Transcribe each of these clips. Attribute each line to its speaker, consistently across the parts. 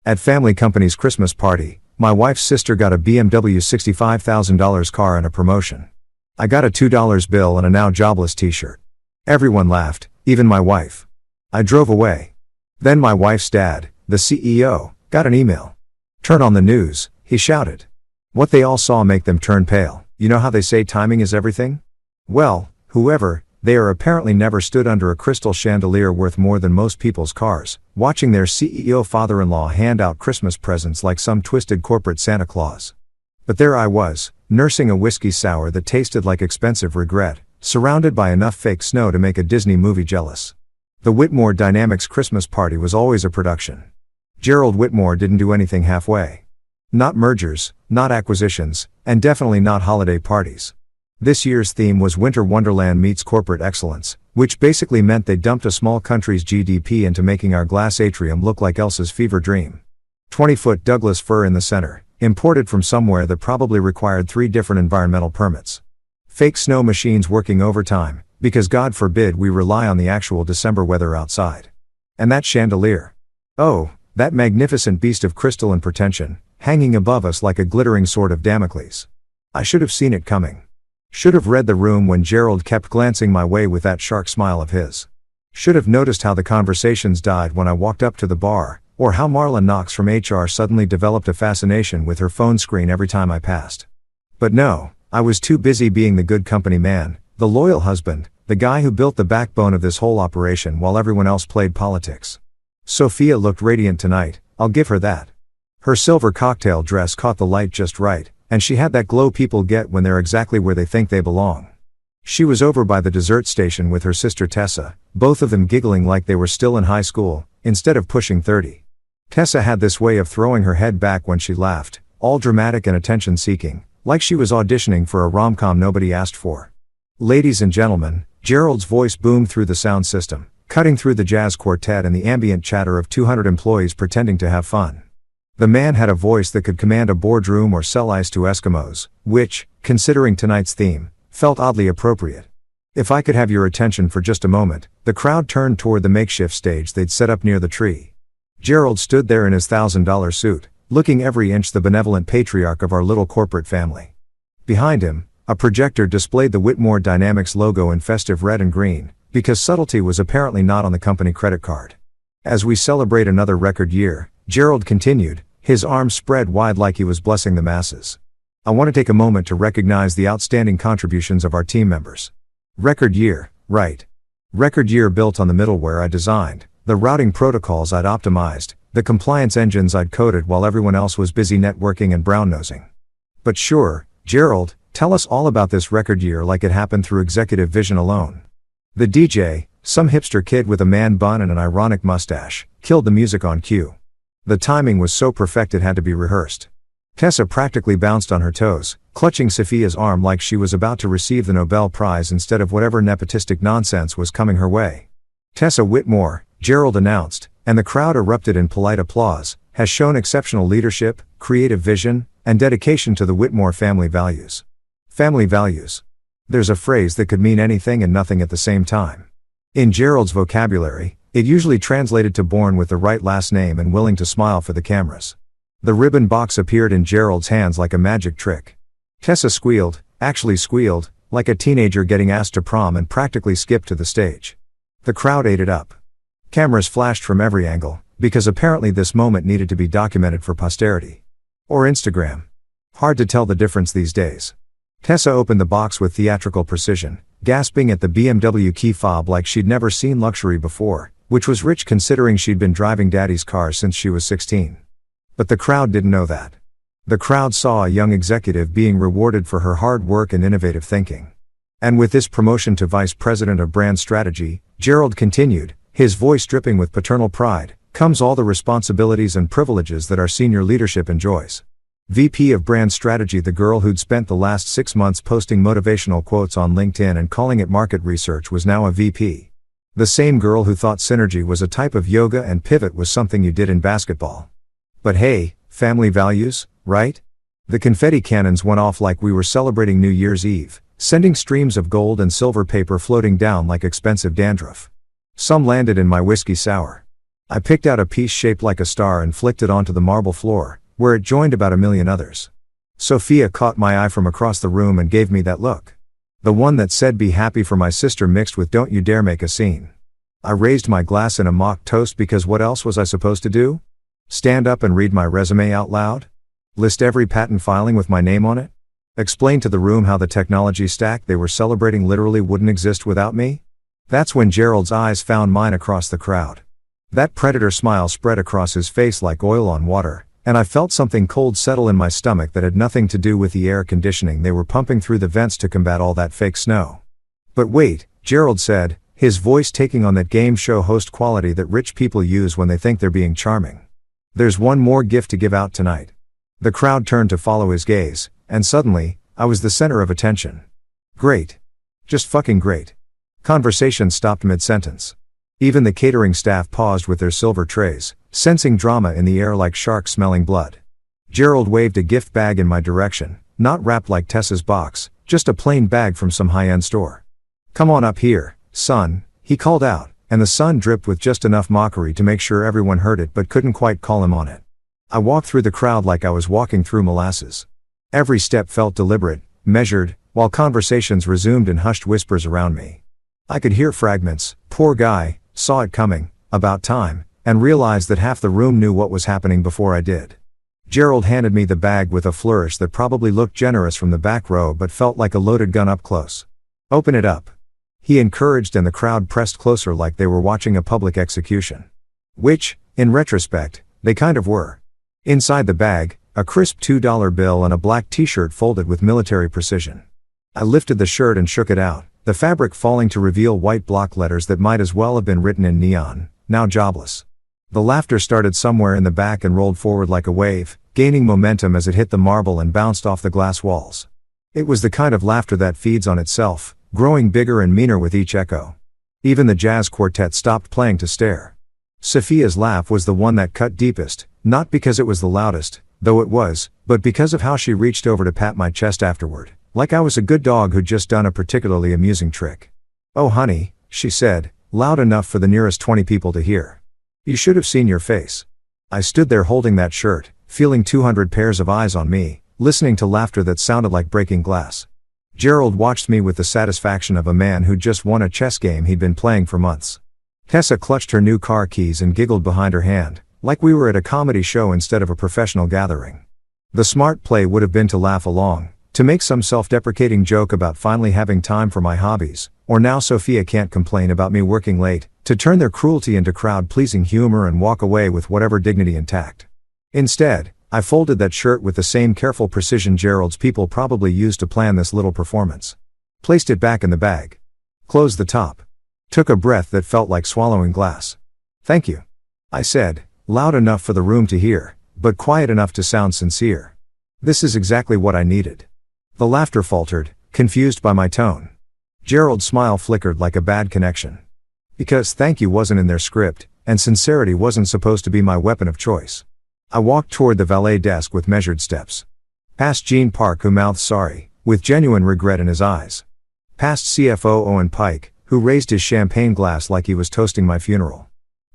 Speaker 1: At family company's Christmas party, my wife's sister got a BMW $65,000 car and a promotion. I got a $2 bill and a now jobless t-shirt. Everyone laughed, even my wife. I drove away. Then my wife's dad, the CEO, got an email. "Turn on the news," he shouted. What they all saw make them turn pale. You know how they say timing is everything? Well, whoever they are apparently never stood under a crystal chandelier worth more than most people's cars, watching their CEO father-in-law hand out Christmas presents like some twisted corporate Santa Claus. But there I was, nursing a whiskey sour that tasted like expensive regret, surrounded by enough fake snow to make a Disney movie jealous. The Whitmore Dynamics Christmas party was always a production. Gerald Whitmore didn't do anything halfway. Not mergers, not acquisitions, and definitely not holiday parties. This year's theme was Winter Wonderland meets corporate excellence, which basically meant they dumped a small country's GDP into making our glass atrium look like Elsa's fever dream. 20-foot Douglas fir in the center, imported from somewhere that probably required 3 different environmental permits. Fake snow machines working overtime, because God forbid we rely on the actual December weather outside. And that chandelier. Oh, that magnificent beast of crystal and pretension, hanging above us like a glittering sword of Damocles. I should have seen it coming. Should have read the room when Gerald kept glancing my way with that shark smile of his. Should have noticed how the conversations died when I walked up to the bar, or how Marla Knox from HR suddenly developed a fascination with her phone screen every time I passed. But no, I was too busy being the good company man, the loyal husband, the guy who built the backbone of this whole operation while everyone else played politics. Sophia looked radiant tonight, I'll give her that. Her silver cocktail dress caught the light just right, and she had that glow people get when they're exactly where they think they belong. She was over by the dessert station with her sister Tessa, both of them giggling like they were still in high school, instead of pushing 30. Tessa had this way of throwing her head back when she laughed, all dramatic and attention-seeking, like she was auditioning for a rom-com nobody asked for. "Ladies and gentlemen," Gerald's voice boomed through the sound system, cutting through the jazz quartet and the ambient chatter of 200 employees pretending to have fun. The man had a voice that could command a boardroom or sell ice to Eskimos, which, considering tonight's theme, felt oddly appropriate. If I could have your attention for just a moment, the crowd turned toward the makeshift stage they'd set up near the tree. Gerald stood there in his $1,000 suit, looking every inch the benevolent patriarch of our little corporate family. Behind him, a projector displayed the Whitmore Dynamics logo in festive red and green, because subtlety was apparently not on the company credit card. As we celebrate another record year, Gerald continued, his arms spread wide like he was blessing the masses. I want to take a moment to recognize the outstanding contributions of our team members. Record year, right. Record year built on the middleware I designed, the routing protocols I'd optimized, the compliance engines I'd coded while everyone else was busy networking and brown-nosing. But sure, Gerald, tell us all about this record year like it happened through executive vision alone. The DJ, some hipster kid with a man bun and an ironic mustache, killed the music on cue. The timing was so perfect it had to be rehearsed. Tessa practically bounced on her toes, clutching Sophia's arm like she was about to receive the Nobel Prize instead of whatever nepotistic nonsense was coming her way. Tessa Whitmore, Gerald announced, and the crowd erupted in polite applause, has shown exceptional leadership, creative vision, and dedication to the Whitmore family values. Family values. There's a phrase that could mean anything and nothing at the same time. In Gerald's vocabulary, it usually translated to born with the right last name and willing to smile for the cameras. The ribbon box appeared in Gerald's hands like a magic trick. Tessa squealed, actually squealed, like a teenager getting asked to prom and practically skipped to the stage. The crowd ate it up. Cameras flashed from every angle, because apparently this moment needed to be documented for posterity. Or Instagram. Hard to tell the difference these days. Tessa opened the box with theatrical precision, gasping at the BMW key fob like she'd never seen luxury before, which was rich considering she'd been driving daddy's car since she was 16. But the crowd didn't know that. The crowd saw a young executive being rewarded for her hard work and innovative thinking. And with this promotion to Vice President of Brand Strategy, Gerald continued, his voice dripping with paternal pride, comes all the responsibilities and privileges that our senior leadership enjoys. VP of Brand Strategy, the girl who'd spent the last 6 months posting motivational quotes on LinkedIn and calling it market research was now a VP. The same girl who thought synergy was a type of yoga and pivot was something you did in basketball. But hey, family values, right? The confetti cannons went off like we were celebrating New Year's Eve, sending streams of gold and silver paper floating down like expensive dandruff. Some landed in my whiskey sour. I picked out a piece shaped like a star and flicked it onto the marble floor, where it joined about a million others. Sophia caught my eye from across the room and gave me that look. The one that said "be happy for my sister" mixed with "don't you dare make a scene." I raised my glass in a mock toast because what else was I supposed to do? Stand up and read my resume out loud? List every patent filing with my name on it? Explain to the room how the technology stack they were celebrating literally wouldn't exist without me? That's when Gerald's eyes found mine across the crowd. That predator smile spread across his face like oil on water, and I felt something cold settle in my stomach that had nothing to do with the air conditioning they were pumping through the vents to combat all that fake snow. "But wait," Gerald said, his voice taking on that game show host quality that rich people use when they think they're being charming. "There's one more gift to give out tonight." The crowd turned to follow his gaze, and suddenly, I was the center of attention. Great. Just fucking great. Conversation stopped mid-sentence. Even the catering staff paused with their silver trays, sensing drama in the air like sharks smelling blood. Gerald waved a gift bag in my direction, not wrapped like Tessa's box, just a plain bag from some high-end store. "Come on up here, son," he called out, and the sun dripped with just enough mockery to make sure everyone heard it but couldn't quite call him on it. I walked through the crowd like I was walking through molasses. Every step felt deliberate, measured, while conversations resumed in hushed whispers around me. I could hear fragments, "poor guy, saw it coming, about time," and realized that half the room knew what was happening before I did. Gerald handed me the bag with a flourish that probably looked generous from the back row but felt like a loaded gun up close. "Open it up," he encouraged, and the crowd pressed closer like they were watching a public execution. Which, in retrospect, they kind of were. Inside the bag, a crisp $2 bill and a black t-shirt folded with military precision. I lifted the shirt and shook it out, the fabric falling to reveal white block letters that might as well have been written in neon, "Now jobless." The laughter started somewhere in the back and rolled forward like a wave, gaining momentum as it hit the marble and bounced off the glass walls. It was the kind of laughter that feeds on itself, growing bigger and meaner with each echo. Even the jazz quartet stopped playing to stare. Sophia's laugh was the one that cut deepest, not because it was the loudest, though it was, but because of how she reached over to pat my chest afterward, like I was a good dog who'd just done a particularly amusing trick. "Oh honey," she said, loud enough for the nearest 20 people to hear. "You should have seen your face." I stood there holding that shirt, feeling 200 pairs of eyes on me, listening to laughter that sounded like breaking glass. Gerald watched me with the satisfaction of a man who'd just won a chess game he'd been playing for months. Tessa clutched her new car keys and giggled behind her hand, like we were at a comedy show instead of a professional gathering. The smart play would have been to laugh along, to make some self-deprecating joke about finally having time for my hobbies, or "now Sophia can't complain about me working late," to turn their cruelty into crowd-pleasing humor and walk away with whatever dignity intact. Instead, I folded that shirt with the same careful precision Gerald's people probably used to plan this little performance. Placed it back in the bag. Closed the top. Took a breath that felt like swallowing glass. "Thank you," I said, loud enough for the room to hear, but quiet enough to sound sincere. "This is exactly what I needed." The laughter faltered, confused by my tone. Gerald's smile flickered like a bad connection. Because thank you wasn't in their script, and sincerity wasn't supposed to be my weapon of choice. I walked toward the valet desk with measured steps. Past Gene Park, who mouthed sorry, with genuine regret in his eyes. Past CFO Owen Pike, who raised his champagne glass like he was toasting my funeral.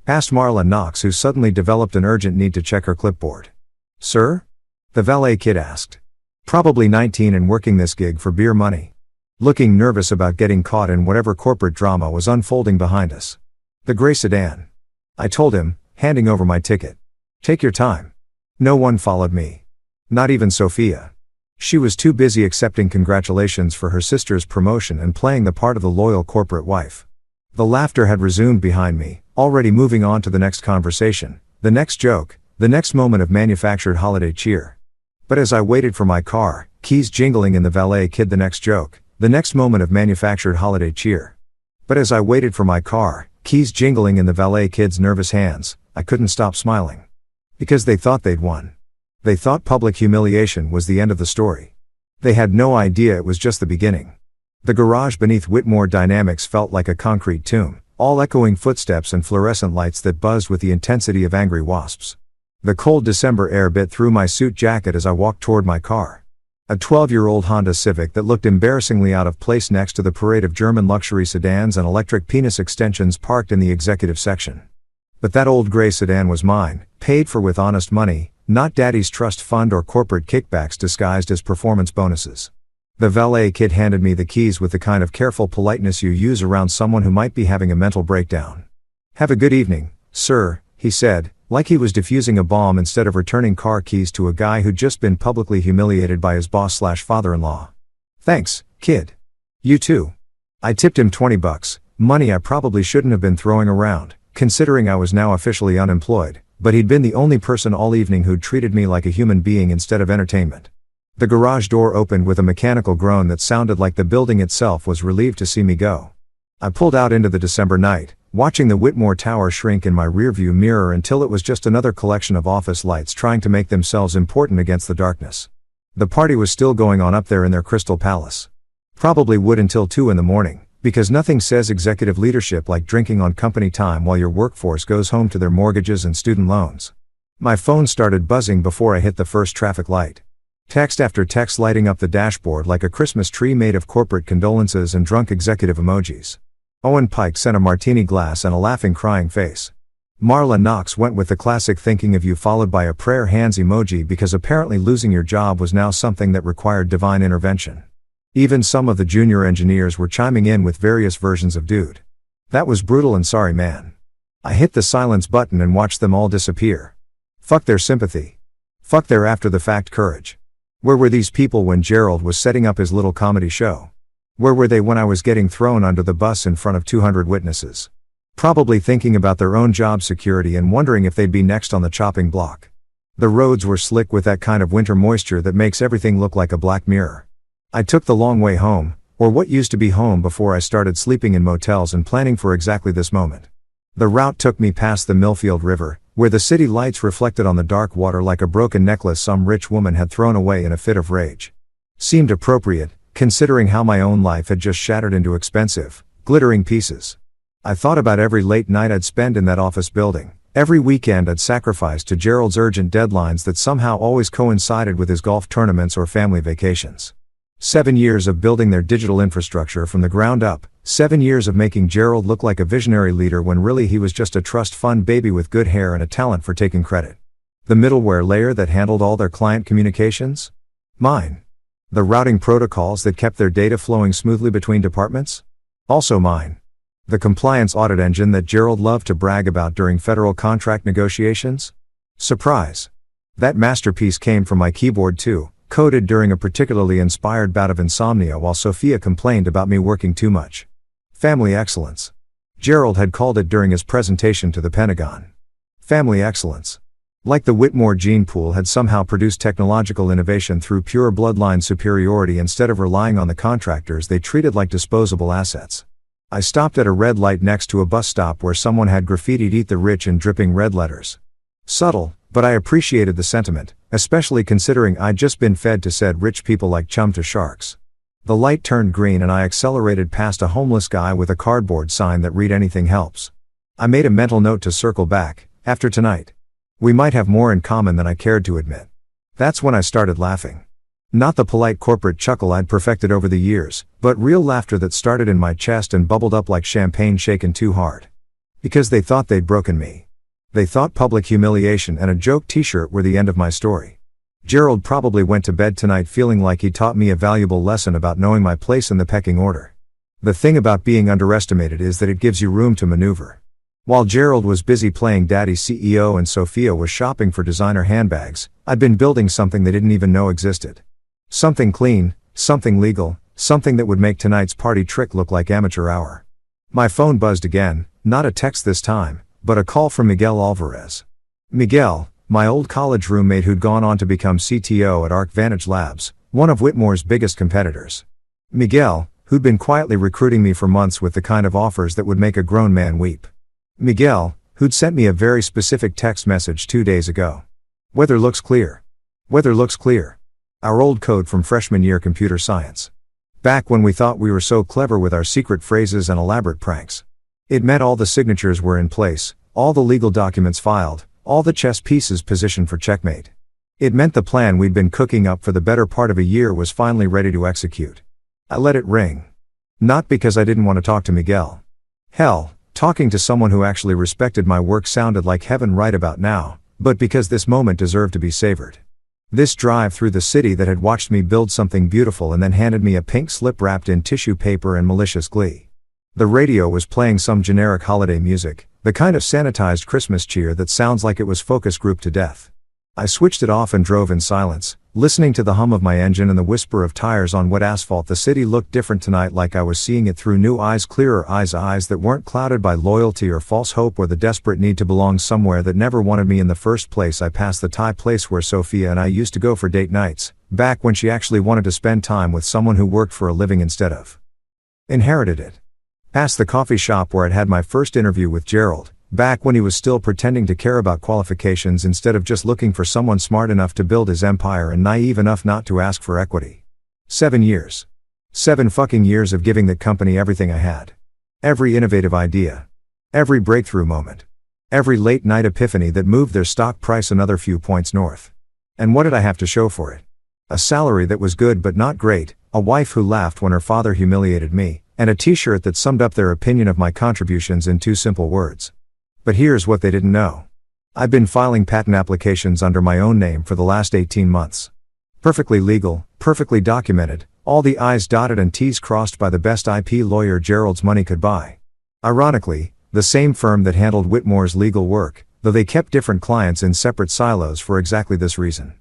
Speaker 1: Past Marla Knox, who suddenly developed an urgent need to check her clipboard. "Sir?" the valet kid asked. Probably 19 and working this gig for beer money. Looking nervous about getting caught in whatever corporate drama was unfolding behind us. "The gray sedan," I told him, handing over my ticket. "Take your time." No one followed me. Not even Sophia. She was too busy accepting congratulations for her sister's promotion and playing the part of the loyal corporate wife. The laughter had resumed behind me, already moving on to the next conversation, the next joke, the next moment of manufactured holiday cheer. But as I waited for my car, keys jingling in the valet kid, the next joke, the next moment of manufactured holiday cheer. But as I waited for my car, keys jingling in the valet kid's nervous hands, I couldn't stop smiling. Because they thought they'd won. They thought public humiliation was the end of the story. They had no idea it was just the beginning. The garage beneath Whitmore Dynamics felt like a concrete tomb, all echoing footsteps and fluorescent lights that buzzed with the intensity of angry wasps. The cold December air bit through my suit jacket as I walked toward my car. A 12-year-old Honda Civic that looked embarrassingly out of place next to the parade of German luxury sedans and electric penis extensions parked in the executive section. But that old gray sedan was mine, paid for with honest money, not daddy's trust fund or corporate kickbacks disguised as performance bonuses. The valet kid handed me the keys with the kind of careful politeness you use around someone who might be having a mental breakdown. "Have a good evening, sir," he said, like he was defusing a bomb instead of returning car keys to a guy who'd just been publicly humiliated by his boss/father-in-law. "Thanks, kid. You too." I tipped him $20, money I probably shouldn't have been throwing around, considering I was now officially unemployed, but he'd been the only person all evening who'd treated me like a human being instead of entertainment. The garage door opened with a mechanical groan that sounded like the building itself was relieved to see me go. I pulled out into the December night, watching the Whitmore Tower shrink in my rearview mirror until it was just another collection of office lights trying to make themselves important against the darkness. The party was still going on up there in their Crystal Palace. Probably would until 2 in the morning, because nothing says executive leadership like drinking on company time while your workforce goes home to their mortgages and student loans. My phone started buzzing before I hit the first traffic light. Text after text lighting up the dashboard like a Christmas tree made of corporate condolences and drunk executive emojis. Owen Pike sent a martini glass and a laughing crying face. Marla Knox went with the classic thinking of you followed by a prayer hands emoji because apparently losing your job was now something that required divine intervention. Even some of the junior engineers were chiming in with various versions of dude. That was brutal and sorry man. I hit the silence button and watched them all disappear. Fuck their sympathy. Fuck their after the fact courage. Where were these people when Gerald was setting up his little comedy show? Where were they when I was getting thrown under the bus in front of 200 witnesses? Probably thinking about their own job security and wondering if they'd be next on the chopping block. The roads were slick with that kind of winter moisture that makes everything look like a black mirror. I took the long way home, or what used to be home before I started sleeping in motels and planning for exactly this moment. The route took me past the Millfield River, where the city lights reflected on the dark water like a broken necklace some rich woman had thrown away in a fit of rage. Seemed appropriate, considering how my own life had just shattered into expensive, glittering pieces. I thought about every late night I'd spend in that office building, every weekend I'd sacrificed to Gerald's urgent deadlines that somehow always coincided with his golf tournaments or family vacations. 7 years of building their digital infrastructure from the ground up, 7 years of making Gerald look like a visionary leader when really he was just a trust fund baby with good hair and a talent for taking credit. The middleware layer that handled all their client communications? Mine. The routing protocols that kept their data flowing smoothly between departments? Also mine. The compliance audit engine that Gerald loved to brag about during federal contract negotiations? Surprise. That masterpiece came from my keyboard too, coded during a particularly inspired bout of insomnia while Sophia complained about me working too much. Family excellence. Gerald had called it during his presentation to the Pentagon. Family excellence. Like the Whitmore gene pool had somehow produced technological innovation through pure bloodline superiority instead of relying on the contractors they treated like disposable assets. I stopped at a red light next to a bus stop where someone had graffitied "Eat the Rich" in dripping red letters. Subtle, but I appreciated the sentiment, especially considering I'd just been fed to said rich people like chum to sharks. The light turned green and I accelerated past a homeless guy with a cardboard sign that read "Anything helps." I made a mental note to circle back, after tonight. We might have more in common than I cared to admit. That's when I started laughing. Not the polite corporate chuckle I'd perfected over the years, but real laughter that started in my chest and bubbled up like champagne shaken too hard. Because they thought they'd broken me. They thought public humiliation and a joke t-shirt were the end of my story. Gerald probably went to bed tonight feeling like he taught me a valuable lesson about knowing my place in the pecking order. The thing about being underestimated is that it gives you room to maneuver. While Gerald was busy playing daddy's CEO and Sophia was shopping for designer handbags, I'd been building something they didn't even know existed. Something clean, something legal, something that would make tonight's party trick look like amateur hour. My phone buzzed again, not a text this time, but a call from Miguel Alvarez. Miguel, my old college roommate who'd gone on to become CTO at Arc Vantage Labs, one of Whitmore's biggest competitors. Miguel, who'd been quietly recruiting me for months with the kind of offers that would make a grown man weep. Miguel, who'd sent me a very specific text message 2 days ago. Weather looks clear. Weather looks clear. Our old code from freshman year computer science. Back when we thought we were so clever with our secret phrases and elaborate pranks. It meant all the signatures were in place, all the legal documents filed, all the chess pieces positioned for checkmate. It meant the plan we'd been cooking up for the better part of a year was finally ready to execute. I let it ring. Not because I didn't want to talk to Miguel. Hell, Talking to someone who actually respected my work sounded like heaven right about now, but because this moment deserved to be savored. This drive through the city that had watched me build something beautiful and then handed me a pink slip wrapped in tissue paper and malicious glee. The radio was playing some generic holiday music, the kind of sanitized Christmas cheer that sounds like it was focus grouped to death. I switched it off and drove in silence, listening to the hum of my engine and the whisper of tires on wet asphalt. The city looked different tonight, like I was seeing it through new eyes, clearer eyes that weren't clouded by loyalty or false hope or the desperate need to belong somewhere that never wanted me in the first place. I passed the Thai place where Sophia and I used to go for date nights, back when she actually wanted to spend time with someone who worked for a living instead of inherited it. Past the coffee shop where I'd had my first interview with Gerald, back when he was still pretending to care about qualifications instead of just looking for someone smart enough to build his empire and naive enough not to ask for equity. 7 years. 7 fucking years of giving that company everything I had. Every innovative idea. Every breakthrough moment. Every late night epiphany that moved their stock price another few points north. And what did I have to show for it? A salary that was good but not great, a wife who laughed when her father humiliated me, and a t-shirt that summed up their opinion of my contributions in 2 simple words. But here's what they didn't know. I've been filing patent applications under my own name for the last 18 months. Perfectly legal, perfectly documented, all the I's dotted and T's crossed by the best IP lawyer Gerald's money could buy. Ironically, the same firm that handled Whitmore's legal work, though they kept different clients in separate silos for exactly this reason.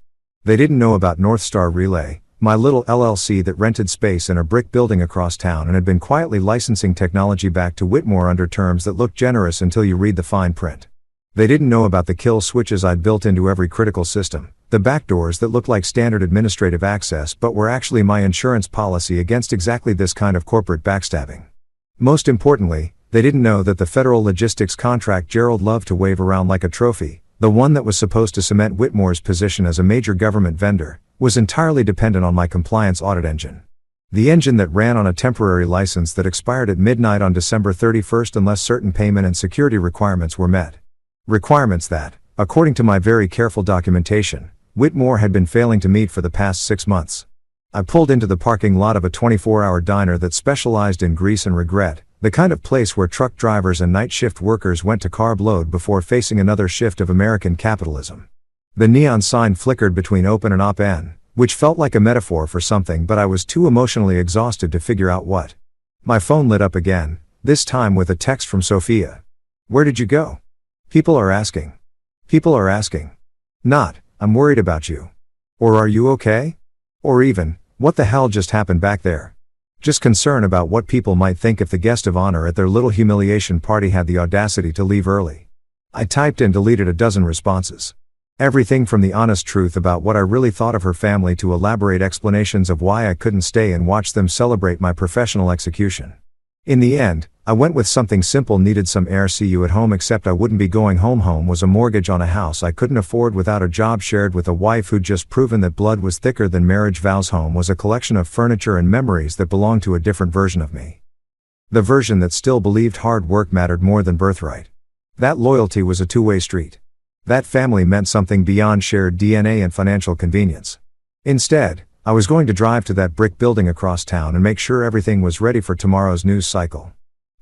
Speaker 1: They didn't know about North Star Relay, my little LLC that rented space in a brick building across town and had been quietly licensing technology back to Whitmore under terms that looked generous until you read the fine print. They didn't know about the kill switches I'd built into every critical system, the backdoors that looked like standard administrative access but were actually my insurance policy against exactly this kind of corporate backstabbing. Most importantly, they didn't know that the federal logistics contract Gerald loved to wave around like a trophy, the one that was supposed to cement Whitmore's position as a major government vendor, was entirely dependent on my compliance audit engine. The engine that ran on a temporary license that expired at midnight on December 31st unless certain payment and security requirements were met. Requirements that, according to my very careful documentation, Whitmore had been failing to meet for the past 6 months. I pulled into the parking lot of a 24-hour diner that specialized in grease and regret, the kind of place where truck drivers and night shift workers went to carb load before facing another shift of American capitalism. The neon sign flickered between open and op-ed, which felt like a metaphor for something, but I was too emotionally exhausted to figure out what. My phone lit up again, this time with a text from Sophia. "Where did you go? People are asking. People are asking. Not, I'm worried about you. Or are you okay? Or even, what the hell just happened back there? Just concern about what people might think if the guest of honor at their little humiliation party had the audacity to leave early." I typed and deleted a dozen responses. Everything from the honest truth about what I really thought of her family to elaborate explanations of why I couldn't stay and watch them celebrate my professional execution. In the end, I went with something simple: needed some air, see you at home, except I wouldn't be going home. Home was a mortgage on a house I couldn't afford without a job, shared with a wife who'd just proven that blood was thicker than marriage vows. Home was a collection of furniture and memories that belonged to a different version of me. The version that still believed hard work mattered more than birthright. That loyalty was a two-way street. That family meant something beyond shared DNA and financial convenience. Instead, I was going to drive to that brick building across town and make sure everything was ready for tomorrow's news cycle.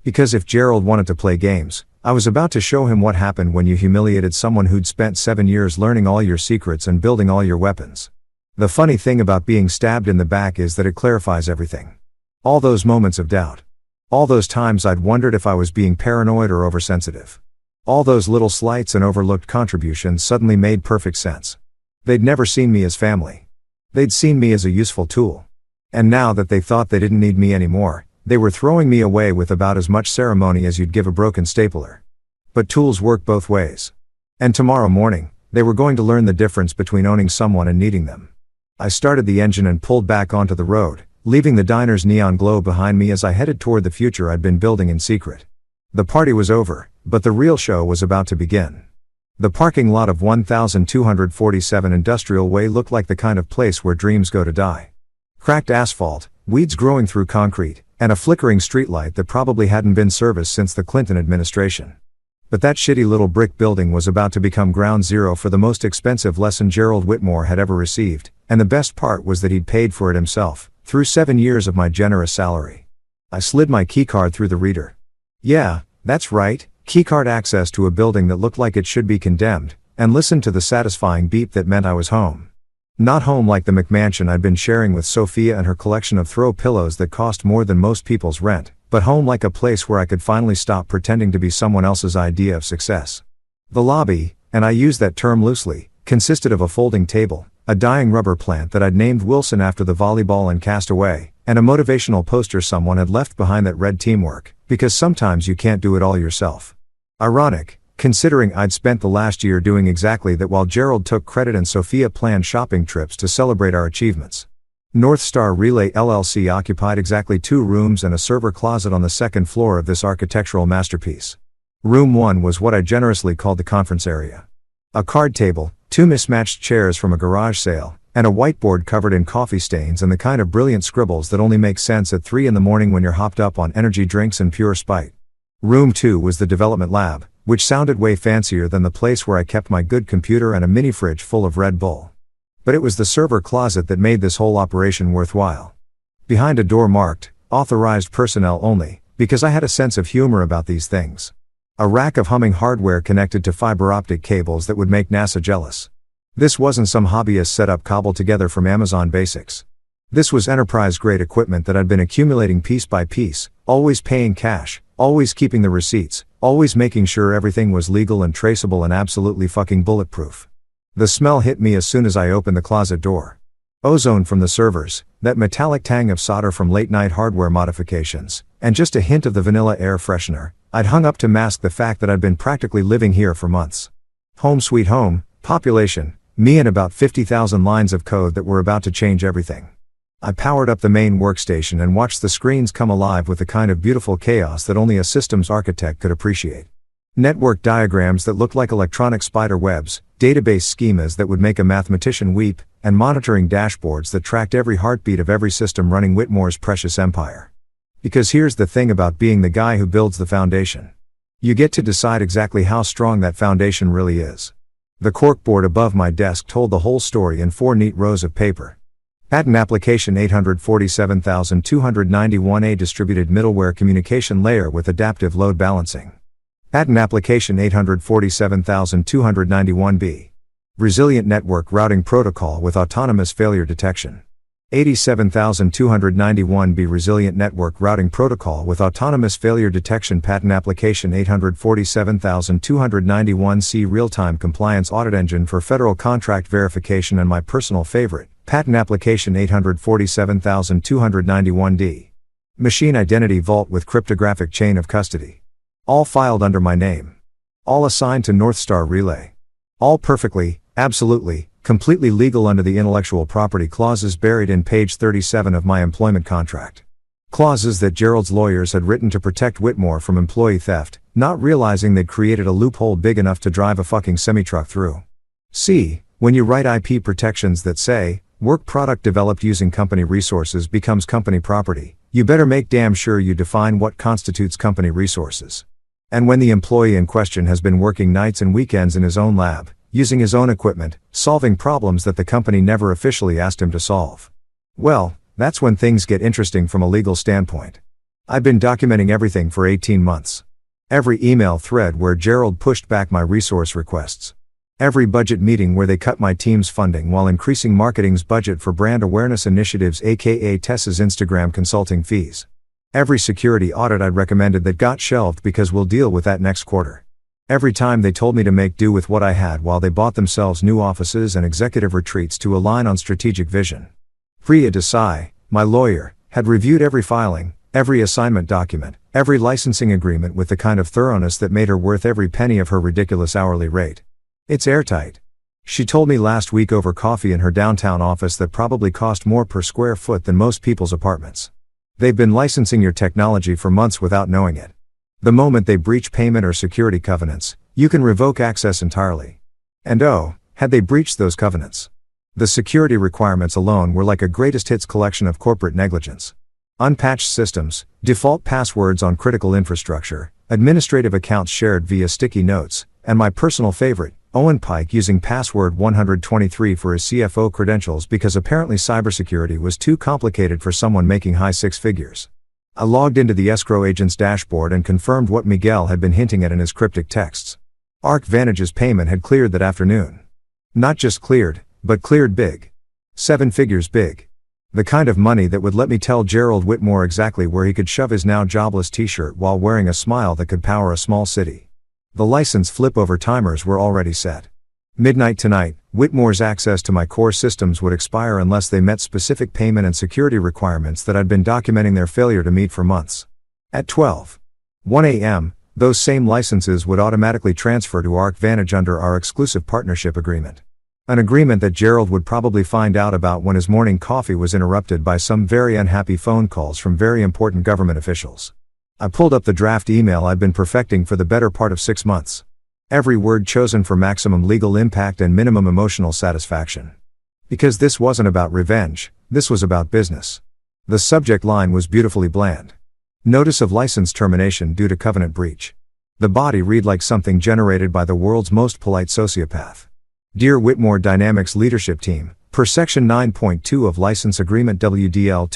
Speaker 1: Because if Gerald wanted to play games, I was about to show him what happened when you humiliated someone who'd spent 7 years learning all your secrets and building all your weapons. The funny thing about being stabbed in the back is that it clarifies everything. All those moments of doubt. All those times I'd wondered if I was being paranoid or oversensitive. All those little slights and overlooked contributions suddenly made perfect sense. They'd never seen me as family. They'd seen me as a useful tool. And now that they thought they didn't need me anymore, they were throwing me away with about as much ceremony as you'd give a broken stapler. But tools work both ways. And tomorrow morning, they were going to learn the difference between owning someone and needing them. I started the engine and pulled back onto the road, leaving the diner's neon glow behind me as I headed toward the future I'd been building in secret. The party was over, but the real show was about to begin. The parking lot of 1247 Industrial Way looked like the kind of place where dreams go to die. Cracked asphalt, weeds growing through concrete, and a flickering streetlight that probably hadn't been serviced since the Clinton administration. But that shitty little brick building was about to become ground zero for the most expensive lesson Gerald Whitmore had ever received, and the best part was that he'd paid for it himself, through 7 years of my generous salary. I slid my keycard through the reader. Yeah, That's right, keycard access to a building that looked like it should be condemned, and listened to the satisfying beep that meant I was home. Not home like the McMansion I'd been sharing with Sophia and her collection of throw pillows that cost more than most people's rent, but home like a place where I could finally stop pretending to be someone else's idea of success. The lobby, and I use that term loosely, consisted of a folding table, a dying rubber plant that I'd named Wilson after the volleyball and Castaway, and a motivational poster someone had left behind that read teamwork, because sometimes you can't do it all yourself. Ironic, considering I'd spent the last year doing exactly that while Gerald took credit and Sophia planned shopping trips to celebrate our achievements. North Star Relay LLC occupied exactly 2 rooms and a server closet on the second floor of this architectural masterpiece. Room 1 was what I generously called the conference area. A card table, 2 mismatched chairs from a garage sale, and a whiteboard covered in coffee stains and the kind of brilliant scribbles that only make sense at 3 in the morning when you're hopped up on energy drinks and pure spite. Room 2 was the development lab, which sounded way fancier than the place where I kept my good computer and a mini fridge full of Red Bull. But it was the server closet that made this whole operation worthwhile. Behind a door marked, "Authorized personnel only," because I had a sense of humor about these things. A rack of humming hardware connected to fiber optic cables that would make NASA jealous. This wasn't some hobbyist setup cobbled together from Amazon Basics. This was enterprise-grade equipment that I'd been accumulating piece by piece, always paying cash, always keeping the receipts, always making sure everything was legal and traceable and absolutely fucking bulletproof. The smell hit me as soon as I opened the closet door. Ozone from the servers, that metallic tang of solder from late-night hardware modifications, and just a hint of the vanilla air freshener I'd hung up to mask the fact that I'd been practically living here for months. Home sweet home, population, me and about 50,000 lines of code that were about to change everything. I powered up the main workstation and watched the screens come alive with the kind of beautiful chaos that only a systems architect could appreciate. Network diagrams that looked like electronic spider webs, database schemas that would make a mathematician weep, and monitoring dashboards that tracked every heartbeat of every system running Whitmore's precious empire. Because here's the thing about being the guy who builds the foundation. You get to decide exactly how strong that foundation really is. The corkboard above my desk told the whole story in 4 neat rows of paper. Patent application 847,291A, distributed middleware communication layer with adaptive load balancing. Patent application 847,291B. Resilient network routing protocol with autonomous failure detection. 87,291B, resilient network routing protocol with autonomous failure detection. Patent application 847,291C, real-time compliance audit engine for federal contract verification. And my personal favorite, patent application 847,291D. Machine identity vault with cryptographic chain of custody. All filed under my name. All assigned to North Star Relay. All perfectly, absolutely, completely legal under the intellectual property clauses buried in page 37 of my employment contract. Clauses that Gerald's lawyers had written to protect Whitmore from employee theft, not realizing they'd created a loophole big enough to drive a fucking semi-truck through. See, when you write IP protections that say, work product developed using company resources becomes company property, you better make damn sure you define what constitutes company resources. And when the employee in question has been working nights and weekends in his own lab, using his own equipment, solving problems that the company never officially asked him to solve. Well, that's when things get interesting from a legal standpoint. I've been documenting everything for 18 months. Every email thread where Gerald pushed back my resource requests. Every budget meeting where they cut my team's funding while increasing marketing's budget for brand awareness initiatives, aka Tessa's Instagram consulting fees. Every security audit I'd recommended that got shelved because we'll deal with that next quarter. Every time they told me to make do with what I had while they bought themselves new offices and executive retreats to align on strategic vision. Priya Desai, my lawyer, had reviewed every filing, every assignment document, every licensing agreement with the kind of thoroughness that made her worth every penny of her ridiculous hourly rate. It's airtight. She told me last week over coffee in her downtown office that probably cost more per square foot than most people's apartments. They've been licensing your technology for months without knowing it. The moment they breach payment or security covenants, you can revoke access entirely. And oh, had they breached those covenants? The security requirements alone were like a greatest hits collection of corporate negligence. Unpatched systems, default passwords on critical infrastructure, administrative accounts shared via sticky notes, and my personal favorite, Owen Pike using password 123 for his CFO credentials because apparently cybersecurity was too complicated for someone making high 6 figures. I logged into the escrow agent's dashboard and confirmed what Miguel had been hinting at in his cryptic texts. ArcVantage's payment had cleared that afternoon. Not just cleared, but cleared big. 7 figures big. The kind of money that would let me tell Gerald Whitmore exactly where he could shove his now jobless t-shirt while wearing a smile that could power a small city. The license flip-over timers were already set. Midnight tonight, Whitmore's access to my core systems would expire unless they met specific payment and security requirements that I'd been documenting their failure to meet for months. At 12:01 a.m., those same licenses would automatically transfer to ArcVantage under our exclusive partnership agreement. An agreement that Gerald would probably find out about when his morning coffee was interrupted by some very unhappy phone calls from very important government officials. I pulled up the draft email I'd been perfecting for the better part of 6 months. Every word chosen for maximum legal impact and minimum emotional satisfaction. Because this wasn't about revenge, this was about business. The subject line was beautifully bland. Notice of license termination due to covenant breach. The body read like something generated by the world's most polite sociopath. Dear Whitmore Dynamics Leadership Team, per Section 9.2 of License Agreement WDL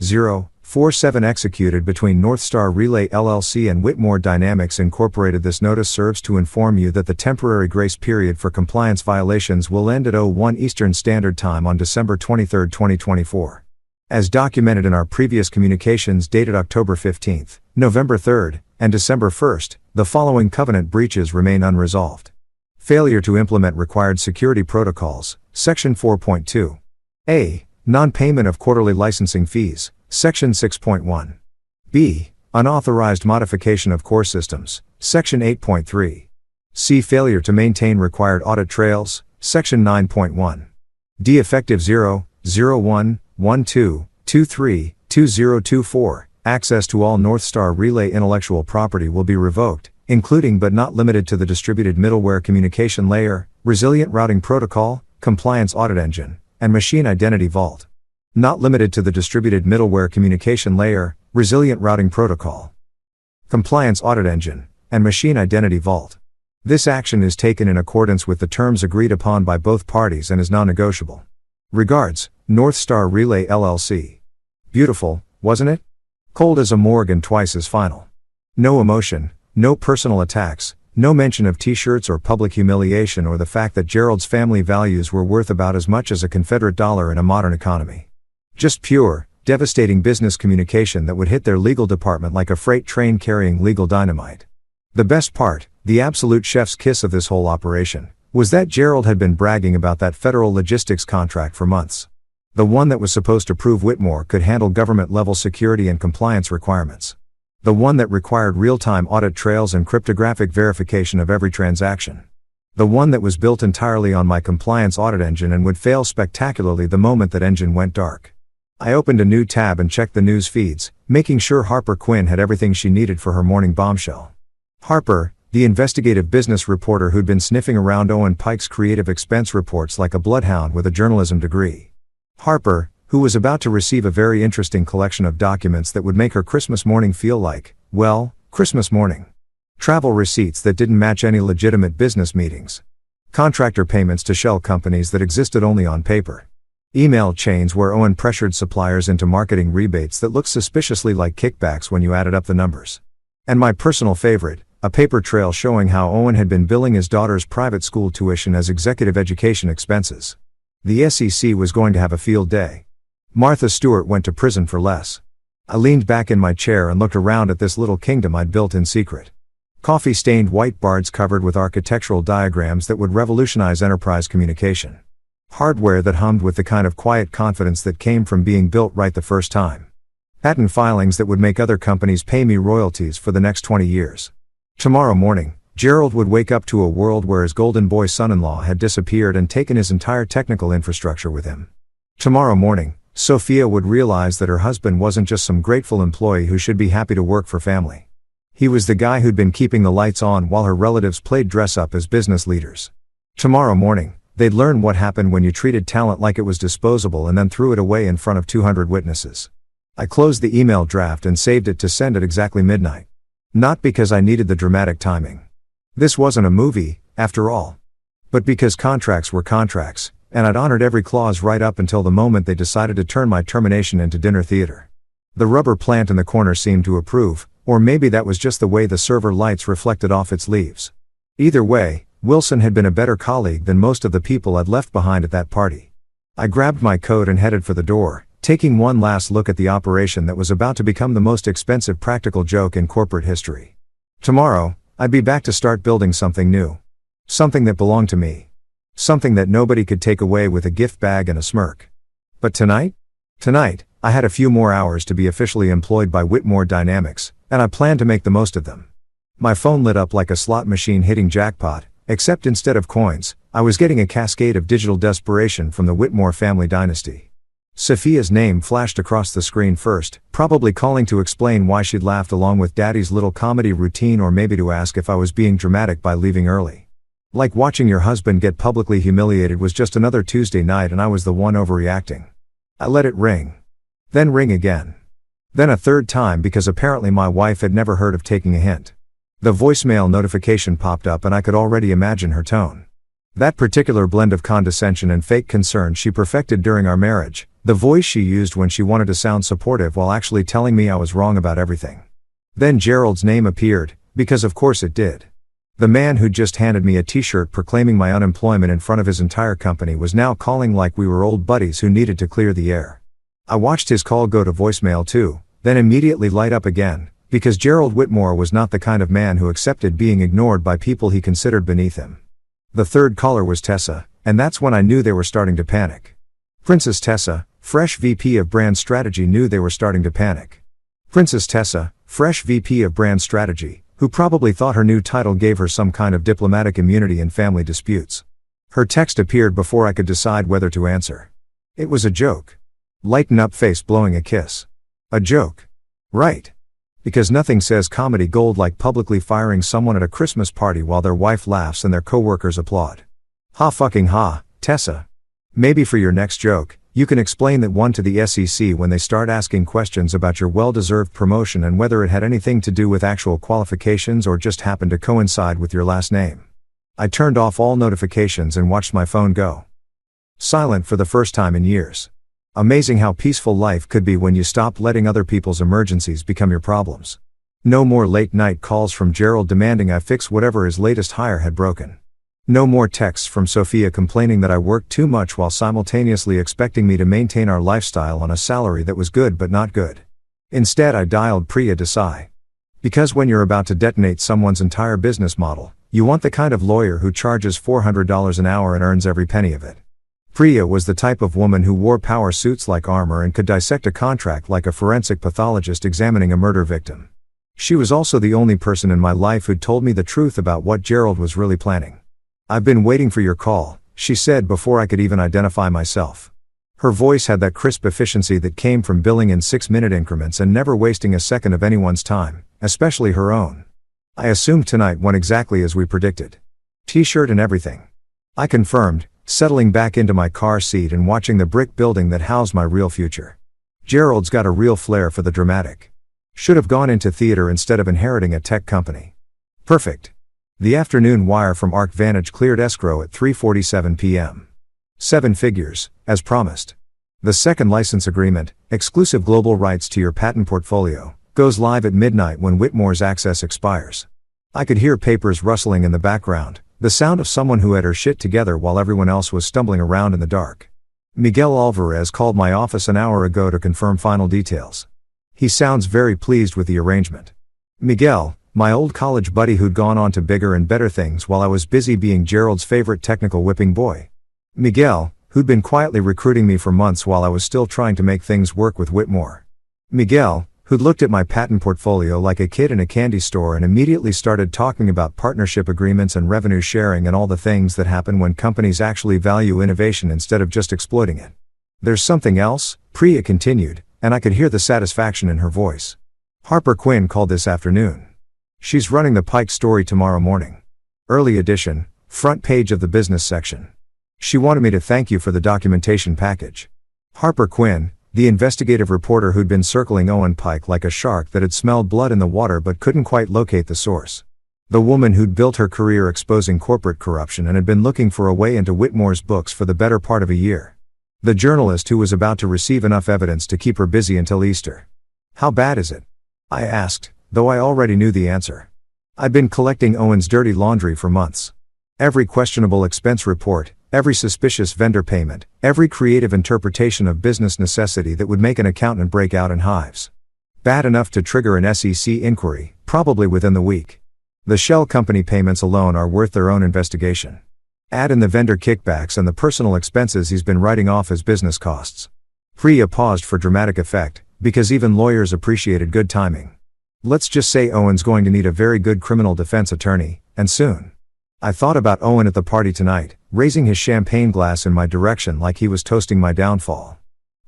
Speaker 1: 2024-047 executed between North Star Relay LLC and Whitmore Dynamics Incorporated, this notice serves to inform you that the temporary grace period for compliance violations will end at 01 Eastern Standard Time on December 23, 2024. As documented in our previous communications dated October 15, November 3, and December 1, the following covenant breaches remain unresolved. Failure to implement required security protocols, Section 4.2. A. Non-payment of quarterly licensing fees, Section 6.1. B. Unauthorized modification of core systems, Section 8.3. C. Failure to maintain required audit trails, Section 9.1. D. Effective 0/01/12/23/2024, access to all North Star Relay intellectual property will be revoked, including but not limited to the distributed middleware communication layer, resilient routing protocol, compliance audit engine, and machine identity vault. Not limited to the distributed middleware communication layer, resilient routing protocol, compliance audit engine, and machine identity vault. This action is taken in accordance with the terms agreed upon by both parties and is non-negotiable. Regards, North Star Relay LLC. Beautiful, wasn't it? Cold as a morgue and twice as final. No emotion, no personal attacks, no mention of t-shirts or public humiliation or the fact that Gerald's family values were worth about as much as a Confederate dollar in a modern economy. Just pure, devastating business communication that would hit their legal department like a freight train carrying legal dynamite. The best part, the absolute chef's kiss of this whole operation, was that Gerald had been bragging about that federal logistics contract for months. The one that was supposed to prove Whitmore could handle government-level security and compliance requirements. The one that required real-time audit trails and cryptographic verification of every transaction. The one that was built entirely on my compliance audit engine and would fail spectacularly the moment that engine went dark. I opened a new tab and checked the news feeds, making sure Harper Quinn had everything she needed for her morning bombshell. Harper, the investigative business reporter who'd been sniffing around Owen Pike's creative expense reports like a bloodhound with a journalism degree. Harper, who was about to receive a very interesting collection of documents that would make her Christmas morning feel like, well, Christmas morning. Travel receipts that didn't match any legitimate business meetings. Contractor payments to shell companies that existed only on paper. Email chains where Owen pressured suppliers into marketing rebates that looked suspiciously like kickbacks when you added up the numbers. And my personal favorite, a paper trail showing how Owen had been billing his daughter's private school tuition as executive education expenses. The SEC was going to have a field day. Martha Stewart went to prison for less. I leaned back in my chair and looked around at this little kingdom I'd built in secret. Coffee-stained whiteboards covered with architectural diagrams that would revolutionize enterprise communication. Hardware that hummed with the kind of quiet confidence that came from being built right the first time. Patent filings that would make other companies pay me royalties for the next 20 years. Tomorrow morning, Gerald would wake up to a world where his golden boy son-in-law had disappeared and taken his entire technical infrastructure with him. Tomorrow morning, Sophia would realize that her husband wasn't just some grateful employee who should be happy to work for family. He was the guy who'd been keeping the lights on while her relatives played dress-up as business leaders. Tomorrow morning, they'd learn what happened when you treated talent like it was disposable and then threw it away in front of 200 witnesses. I closed the email draft and saved it to send at exactly midnight. Not because I needed the dramatic timing. This wasn't a movie, after all. But because contracts were contracts, and I'd honored every clause right up until the moment they decided to turn my termination into dinner theater. The rubber plant in the corner seemed to approve, or maybe that was just the way the server lights reflected off its leaves. Either way, Wilson had been a better colleague than most of the people I'd left behind at that party. I grabbed my coat and headed for the door, taking one last look at the operation that was about to become the most expensive practical joke in corporate history. Tomorrow, I'd be back to start building something new. Something that belonged to me. Something that nobody could take away with a gift bag and a smirk. But tonight? Tonight, I had a few more hours to be officially employed by Whitmore Dynamics, and I planned to make the most of them. My phone lit up like a slot machine hitting jackpot, except instead of coins, I was getting a cascade of digital desperation from the Whitmore family dynasty. Sophia's name flashed across the screen first, probably calling to explain why she'd laughed along with Daddy's little comedy routine, or maybe to ask if I was being dramatic by leaving early. Like watching your husband get publicly humiliated was just another Tuesday night and I was the one overreacting. I let it ring. Then ring again. Then a third time because apparently my wife had never heard of taking a hint. The voicemail notification popped up and I could already imagine her tone. That particular blend of condescension and fake concern she perfected during our marriage, the voice she used when she wanted to sound supportive while actually telling me I was wrong about everything. Then Gerald's name appeared, because of course it did. The man who'd just handed me a t-shirt proclaiming my unemployment in front of his entire company was now calling like we were old buddies who needed to clear the air. I watched his call go to voicemail too, then immediately light up again, because Gerald Whitmore was not the kind of man who accepted being ignored by people he considered beneath him. The third caller was Tessa, and that's when I knew they were starting to panic. Princess Tessa, fresh VP of Brand Strategy, knew they were starting to panic. Princess Tessa, fresh VP of Brand Strategy, who probably thought her new title gave her some kind of diplomatic immunity in family disputes. Her text appeared before I could decide whether to answer. It was a joke. Lighten up face blowing a kiss. A joke. Right. Because nothing says comedy gold like publicly firing someone at a Christmas party while their wife laughs and their coworkers applaud. Ha fucking ha, Tessa. Maybe for your next joke, you can explain that one to the SEC when they start asking questions about your well-deserved promotion and whether it had anything to do with actual qualifications or just happened to coincide with your last name. I turned off all notifications and watched my phone go silent for the first time in years. Amazing how peaceful life could be when you stopped letting other people's emergencies become your problems. No more late-night calls from Gerald demanding I fix whatever his latest hire had broken. No more texts from Sophia complaining that I worked too much while simultaneously expecting me to maintain our lifestyle on a salary that was good but not good. Instead I dialed Priya Desai. Because when you're about to detonate someone's entire business model, you want the kind of lawyer who charges $400 an hour and earns every penny of it. Priya was the type of woman who wore power suits like armor and could dissect a contract like a forensic pathologist examining a murder victim. She was also the only person in my life who'd told me the truth about what Gerald was really planning. "I've been waiting for your call," she said before I could even identify myself. Her voice had that crisp efficiency that came from billing in 6-minute increments and never wasting a second of anyone's time, especially her own. I assumed tonight went exactly as we predicted. T-shirt and everything. I confirmed, settling back into my car seat and watching the brick building that housed my real future. Gerald's got a real flair for the dramatic. Should have gone into theater instead of inheriting a tech company. Perfect. The afternoon wire from Arc Vantage cleared escrow at 3:47 p.m. 7 figures, as promised. The second license agreement, exclusive global rights to your patent portfolio, goes live at midnight when Whitmore's access expires. I could hear papers rustling in the background, the sound of someone who had her shit together while everyone else was stumbling around in the dark. Miguel Alvarez called my office an hour ago to confirm final details. He sounds very pleased with the arrangement. Miguel, my old college buddy who'd gone on to bigger and better things while I was busy being Gerald's favorite technical whipping boy. Miguel, who'd been quietly recruiting me for months while I was still trying to make things work with Whitmore. Miguel, who'd looked at my patent portfolio like a kid in a candy store and immediately started talking about partnership agreements and revenue sharing and all the things that happen when companies actually value innovation instead of just exploiting it. "There's something else," Priya continued, and I could hear the satisfaction in her voice. "Harper Quinn called this afternoon. She's running the Pike story tomorrow morning. Early edition, front page of the business section. She wanted me to thank you for the documentation package." Harper Quinn, the investigative reporter who'd been circling Owen Pike like a shark that had smelled blood in the water but couldn't quite locate the source. The woman who'd built her career exposing corporate corruption and had been looking for a way into Whitmore's books for the better part of a year. The journalist who was about to receive enough evidence to keep her busy until Easter. How bad is it? I asked, though I already knew the answer. I'd been collecting Owen's dirty laundry for months. Every questionable expense report, every suspicious vendor payment, every creative interpretation of business necessity that would make an accountant break out in hives. Bad enough to trigger an SEC inquiry, probably within the week. The shell company payments alone are worth their own investigation. Add in the vendor kickbacks and the personal expenses he's been writing off as business costs. Priya paused for dramatic effect, because even lawyers appreciated good timing. Let's just say Owen's going to need a very good criminal defense attorney, and soon. I thought about Owen at the party tonight, raising his champagne glass in my direction like he was toasting my downfall.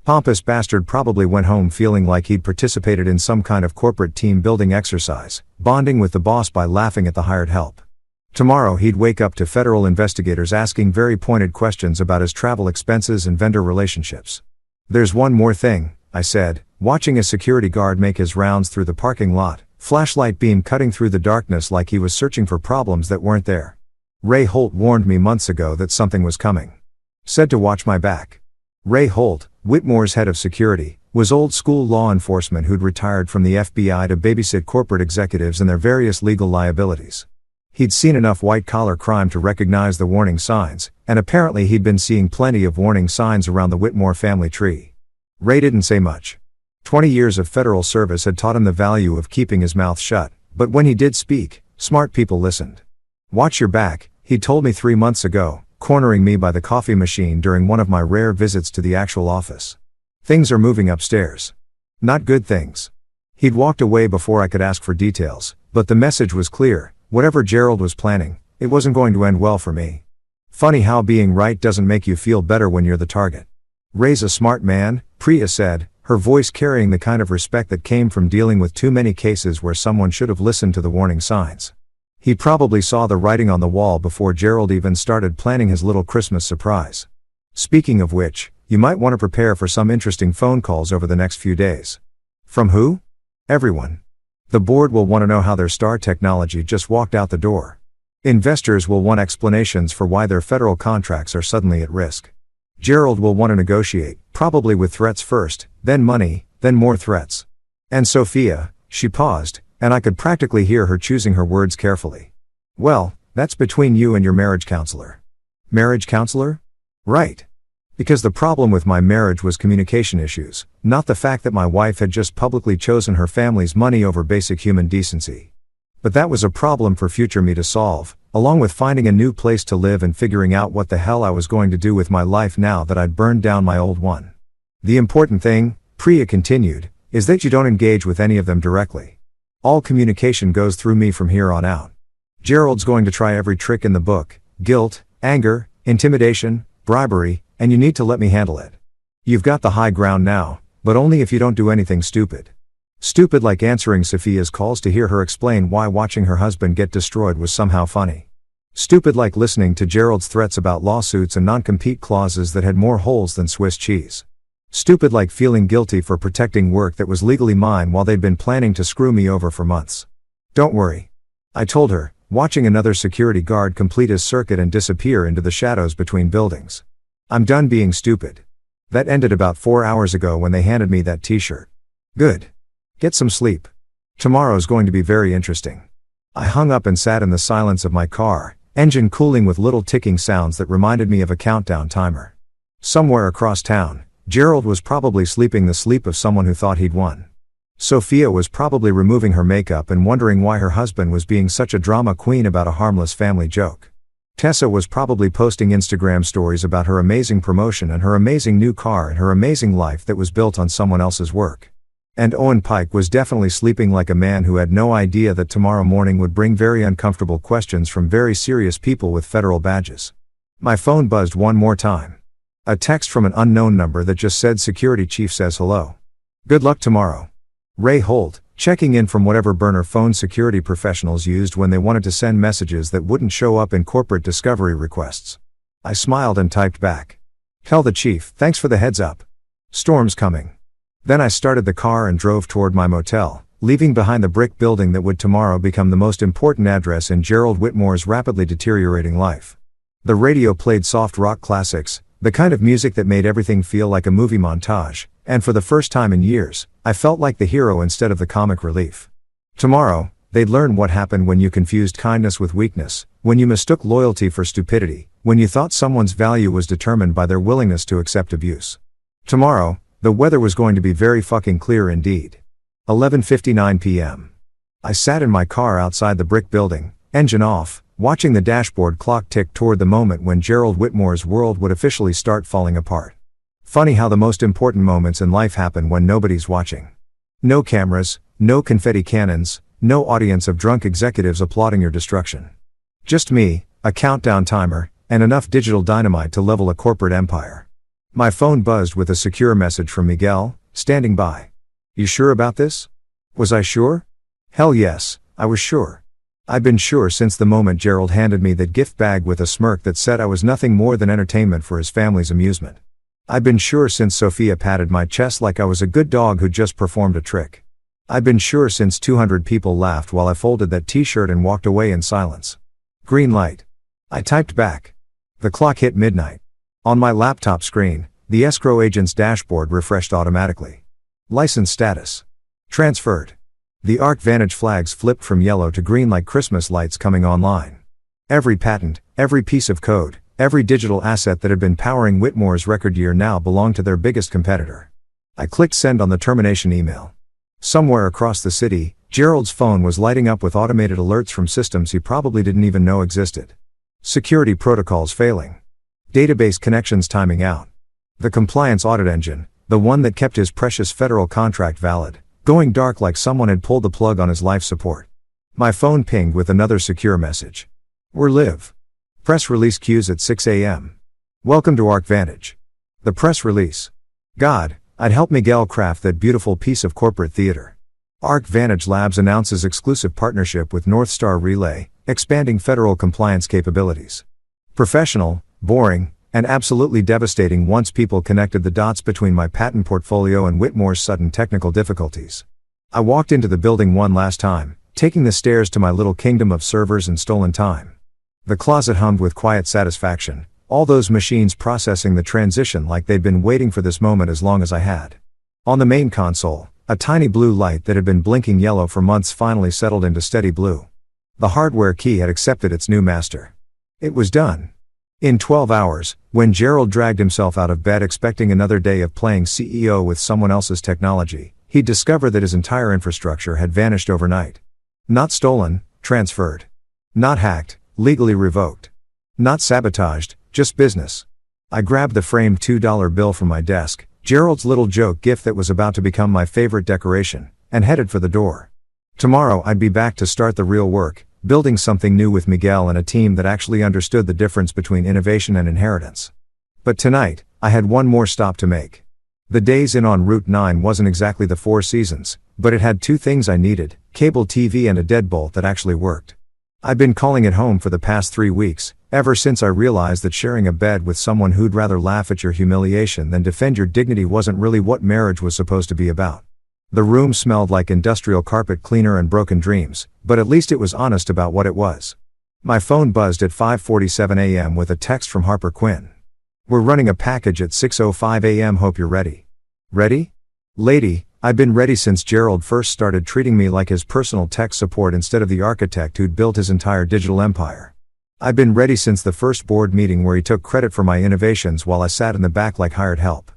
Speaker 1: Pompous bastard probably went home feeling like he'd participated in some kind of corporate team building exercise, bonding with the boss by laughing at the hired help. Tomorrow he'd wake up to federal investigators asking very pointed questions about his travel expenses and vendor relationships. There's one more thing, I said, watching a security guard make his rounds through the parking lot, flashlight beam cutting through the darkness like he was searching for problems that weren't there. Ray Holt warned me months ago that something was coming. Said to watch my back. Ray Holt, Whitmore's head of security, was old school law enforcement who'd retired from the FBI to babysit corporate executives and their various legal liabilities. He'd seen enough white-collar crime to recognize the warning signs, and apparently he'd been seeing plenty of warning signs around the Whitmore family tree. Ray didn't say much. 20 years of federal service had taught him the value of keeping his mouth shut, but when he did speak, smart people listened. Watch your back, he told me 3 months ago, cornering me by the coffee machine during one of my rare visits to the actual office. Things are moving upstairs. Not good things. He'd walked away before I could ask for details, but the message was clear, whatever Gerald was planning, it wasn't going to end well for me. Funny how being right doesn't make you feel better when you're the target. Ray's a smart man, Priya said, her voice carrying the kind of respect that came from dealing with too many cases where someone should have listened to the warning signs. He probably saw the writing on the wall before Gerald even started planning his little Christmas surprise. Speaking of which, you might want to prepare for some interesting phone calls over the next few days. From who? Everyone. The board will want to know how their star technology just walked out the door. Investors will want explanations for why their federal contracts are suddenly at risk. Gerald will want to negotiate, probably with threats first, then money, then more threats. And Sophia, she paused, and I could practically hear her choosing her words carefully. Well, that's between you and your marriage counselor. Marriage counselor? Right. Because the problem with my marriage was communication issues, not the fact that my wife had just publicly chosen her family's money over basic human decency. But that was a problem for future me to solve, along with finding a new place to live and figuring out what the hell I was going to do with my life now that I'd burned down my old one. The important thing, Priya continued, is that you don't engage with any of them directly. All communication goes through me from here on out. Gerald's going to try every trick in the book, guilt, anger, intimidation, bribery, and you need to let me handle it. You've got the high ground now, but only if you don't do anything stupid. Stupid like answering Sophia's calls to hear her explain why watching her husband get destroyed was somehow funny. Stupid like listening to Gerald's threats about lawsuits and non-compete clauses that had more holes than Swiss cheese. Stupid like feeling guilty for protecting work that was legally mine while they'd been planning to screw me over for months. Don't worry. I told her, watching another security guard complete his circuit and disappear into the shadows between buildings. I'm done being stupid. That ended about 4 hours ago when they handed me that t-shirt. Good. Get some sleep. Tomorrow's going to be very interesting. I hung up and sat in the silence of my car, engine cooling with little ticking sounds that reminded me of a countdown timer. Somewhere across town, Gerald was probably sleeping the sleep of someone who thought he'd won. Sophia was probably removing her makeup and wondering why her husband was being such a drama queen about a harmless family joke. Tessa was probably posting Instagram stories about her amazing promotion and her amazing new car and her amazing life that was built on someone else's work. And Owen Pike was definitely sleeping like a man who had no idea that tomorrow morning would bring very uncomfortable questions from very serious people with federal badges. My phone buzzed one more time. A text from an unknown number that just said security chief says hello. Good luck tomorrow. Ray Holt, checking in from whatever burner phone security professionals used when they wanted to send messages that wouldn't show up in corporate discovery requests. I smiled and typed back. Tell the chief, thanks for the heads up. Storm's coming. Then I started the car and drove toward my motel, leaving behind the brick building that would tomorrow become the most important address in Gerald Whitmore's rapidly deteriorating life. The radio played soft rock classics, The kind of music that made everything feel like a movie montage, and for the first time in years, I felt like the hero instead of the comic relief. Tomorrow, they'd learn what happened when you confused kindness with weakness, when you mistook loyalty for stupidity, when you thought someone's value was determined by their willingness to accept abuse. Tomorrow, the weather was going to be very fucking clear indeed. 11:59 p.m. I sat in my car outside the brick building, engine off, watching the dashboard clock tick toward the moment when Gerald Whitmore's world would officially start falling apart. Funny how the most important moments in life happen when nobody's watching. No cameras, no confetti cannons, no audience of drunk executives applauding your destruction. Just me, a countdown timer, and enough digital dynamite to level a corporate empire. My phone buzzed with a secure message from Miguel, standing by. "You sure about this?" Was I sure? Hell yes, I was sure. I'd been sure since the moment Gerald handed me that gift bag with a smirk that said I was nothing more than entertainment for his family's amusement. I'd been sure since Sophia patted my chest like I was a good dog who'd just performed a trick. I'd been sure since 200 people laughed while I folded that t-shirt and walked away in silence. Green light. I typed back. The clock hit midnight. On my laptop screen, the escrow agent's dashboard refreshed automatically. License status. Transferred. The ARC Vantage flags flipped from yellow to green like Christmas lights coming online. Every patent, every piece of code, every digital asset that had been powering Whitmore's record year now belonged to their biggest competitor. I clicked send on the termination email. Somewhere across the city, Gerald's phone was lighting up with automated alerts from systems he probably didn't even know existed. Security protocols failing. Database connections timing out. The compliance audit engine, the one that kept his precious federal contract valid, going dark like someone had pulled the plug on his life support. My phone pinged with another secure message. We're live. Press release cues at 6 a.m. Welcome to ARC Vantage. The press release. God, I'd help Miguel craft that beautiful piece of corporate theater. ARC Vantage Labs announces exclusive partnership with North Star Relay, expanding federal compliance capabilities. Professional, boring, and absolutely devastating once people connected the dots between my patent portfolio and Whitmore's sudden technical difficulties. I walked into the building one last time, taking the stairs to my little kingdom of servers and stolen time. The closet hummed with quiet satisfaction, all those machines processing the transition like they'd been waiting for this moment as long as I had. On the main console, a tiny blue light that had been blinking yellow for months finally settled into steady blue. The hardware key had accepted its new master. It was done. In 12 hours, when Gerald dragged himself out of bed expecting another day of playing CEO with someone else's technology, he'd discover that his entire infrastructure had vanished overnight. Not stolen, transferred. Not hacked, legally revoked. Not sabotaged, just business. I grabbed the framed $2 bill from my desk, Gerald's little joke gift that was about to become my favorite decoration, and headed for the door. Tomorrow I'd be back to start the real work, building something new with Miguel and a team that actually understood the difference between innovation and inheritance. But tonight, I had one more stop to make. The Days Inn on Route 9 wasn't exactly the Four Seasons, but it had two things I needed, cable TV and a deadbolt that actually worked. I'd been calling it home for the past 3 weeks, ever since I realized that sharing a bed with someone who'd rather laugh at your humiliation than defend your dignity wasn't really what marriage was supposed to be about. The room smelled like industrial carpet cleaner and broken dreams, but at least it was honest about what it was. My phone buzzed at 5:47 a.m. with a text from Harper Quinn. We're running a package at 6:05 a.m. Hope you're ready. Ready? Lady, I've been ready since Gerald first started treating me like his personal tech support instead of the architect who'd built his entire digital empire. I've been ready since the first board meeting where he took credit for my innovations while I sat in the back like hired help.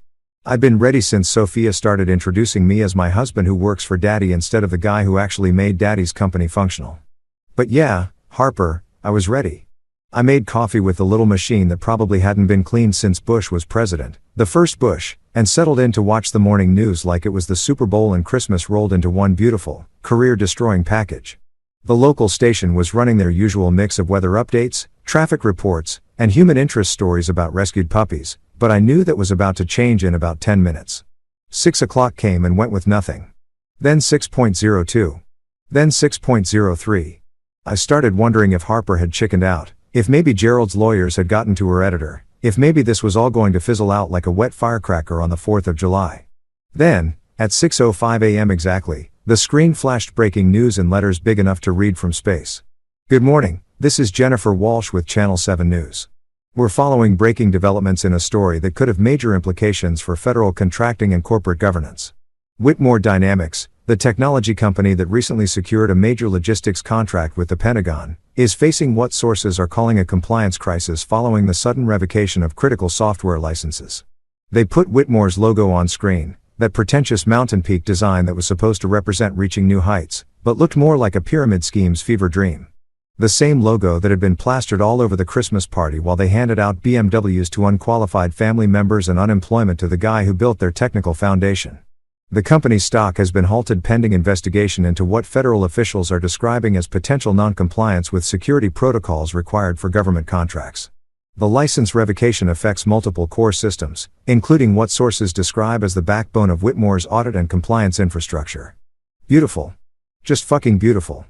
Speaker 1: I've been ready since Sophia started introducing me as my husband who works for Daddy instead of the guy who actually made Daddy's company functional. But yeah, Harper, I was ready. I made coffee with the little machine that probably hadn't been cleaned since Bush was president, the first Bush, and settled in to watch the morning news like it was the Super Bowl and Christmas rolled into one beautiful, career-destroying package. The local station was running their usual mix of weather updates, traffic reports, and human interest stories about rescued puppies, but I knew that was about to change in about 10 minutes. 6 o'clock came and went with nothing. Then 6.02. Then 6.03. I started wondering if Harper had chickened out, if maybe Gerald's lawyers had gotten to her editor, if maybe this was all going to fizzle out like a wet firecracker on the 4th of July. Then, at 6:05 a.m. exactly, the screen flashed breaking news in letters big enough to read from space. Good morning, this is Jennifer Walsh with Channel 7 News. We're following breaking developments in a story that could have major implications for federal contracting and corporate governance. Whitmore Dynamics, the technology company that recently secured a major logistics contract with the Pentagon, is facing what sources are calling a compliance crisis following the sudden revocation of critical software licenses. They put Whitmore's logo on screen, that pretentious mountain peak design that was supposed to represent reaching new heights, but looked more like a pyramid scheme's fever dream. The same logo that had been plastered all over the Christmas party while they handed out BMWs to unqualified family members and unemployment to the guy who built their technical foundation. The company's stock has been halted pending investigation into what federal officials are describing as potential non-compliance with security protocols required for government contracts. The license revocation affects multiple core systems, including what sources describe as the backbone of Whitmore's audit and compliance infrastructure. Beautiful. Just fucking beautiful.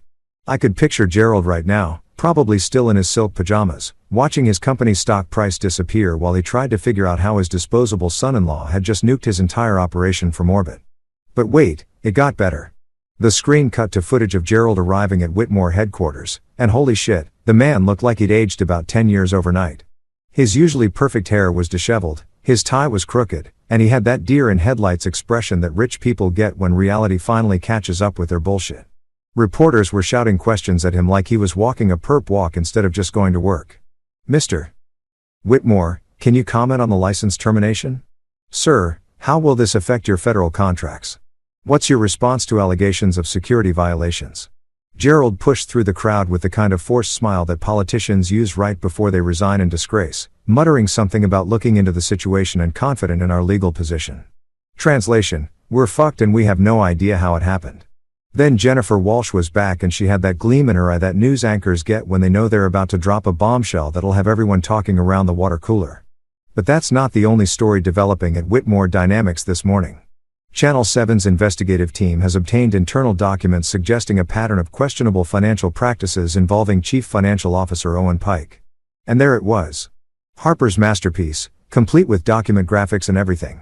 Speaker 1: I could picture Gerald right now, probably still in his silk pajamas, watching his company's stock price disappear while he tried to figure out how his disposable son-in-law had just nuked his entire operation from orbit. But wait, it got better. The screen cut to footage of Gerald arriving at Whitmore headquarters, and holy shit, the man looked like he'd aged about 10 years overnight. His usually perfect hair was disheveled, his tie was crooked, and he had that deer in headlights expression that rich people get when reality finally catches up with their bullshit. Reporters were shouting questions at him like he was walking a perp walk instead of just going to work. Mr. Whitmore, can you comment on the license termination? Sir, how will this affect your federal contracts? What's your response to allegations of security violations? Gerald pushed through the crowd with the kind of forced smile that politicians use right before they resign in disgrace, muttering something about looking into the situation and confident in our legal position. Translation: we're fucked and we have no idea how it happened. Then Jennifer Walsh was back and she had that gleam in her eye that news anchors get when they know they're about to drop a bombshell that'll have everyone talking around the water cooler. But that's not the only story developing at Whitmore Dynamics this morning. Channel 7's investigative team has obtained internal documents suggesting a pattern of questionable financial practices involving Chief Financial Officer Owen Pike. And there it was. Harper's masterpiece, complete with document graphics and everything.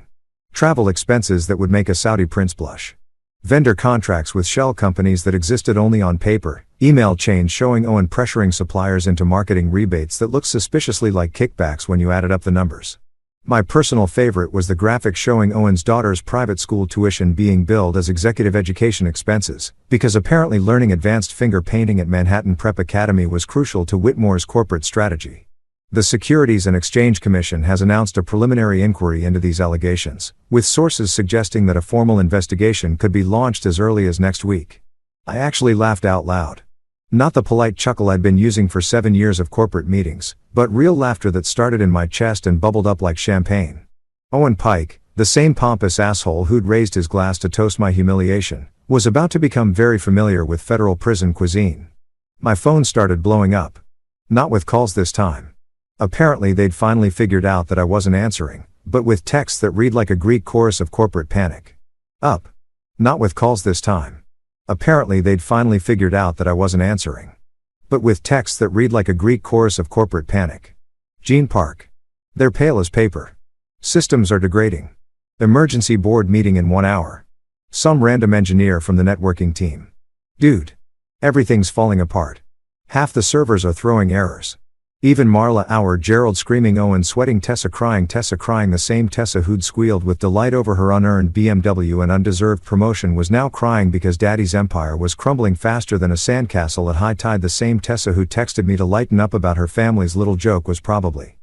Speaker 1: Travel expenses that would make a Saudi prince blush. Vendor contracts with shell companies that existed only on paper, email chains showing Owen pressuring suppliers into marketing rebates that looked suspiciously like kickbacks when you added up the numbers. My personal favorite was the graphic showing Owen's daughter's private school tuition being billed as executive education expenses, because apparently learning advanced finger painting at Manhattan Prep Academy was crucial to Whitmore's corporate strategy. The Securities and Exchange Commission has announced a preliminary inquiry into these allegations, with sources suggesting that a formal investigation could be launched as early as next week. I actually laughed out loud. Not the polite chuckle I'd been using for 7 years of corporate meetings, but real laughter that started in my chest and bubbled up like champagne. Owen Pike, the same pompous asshole who'd raised his glass to toast my humiliation, was about to become very familiar with federal prison cuisine. My phone started blowing up. Not with calls this time. Apparently they'd finally figured out that I wasn't answering, but with texts that read like a Greek chorus of corporate panic. Up. Not with calls this time. Apparently they'd finally figured out that I wasn't answering, but with texts that read like a Greek chorus of corporate panic. Gene Park. They're pale as paper. Systems are degrading. Emergency board meeting in 1 hour. Some random engineer from the networking team. Dude. Everything's falling apart. Half the servers are throwing errors. Even Marla Hour, Gerald screaming, Owen sweating, Tessa crying, the same Tessa who'd squealed with delight over her unearned BMW and undeserved promotion was now crying because Daddy's empire was crumbling faster than a sandcastle at high tide. The same Tessa who texted me to lighten up about her family's little joke was probably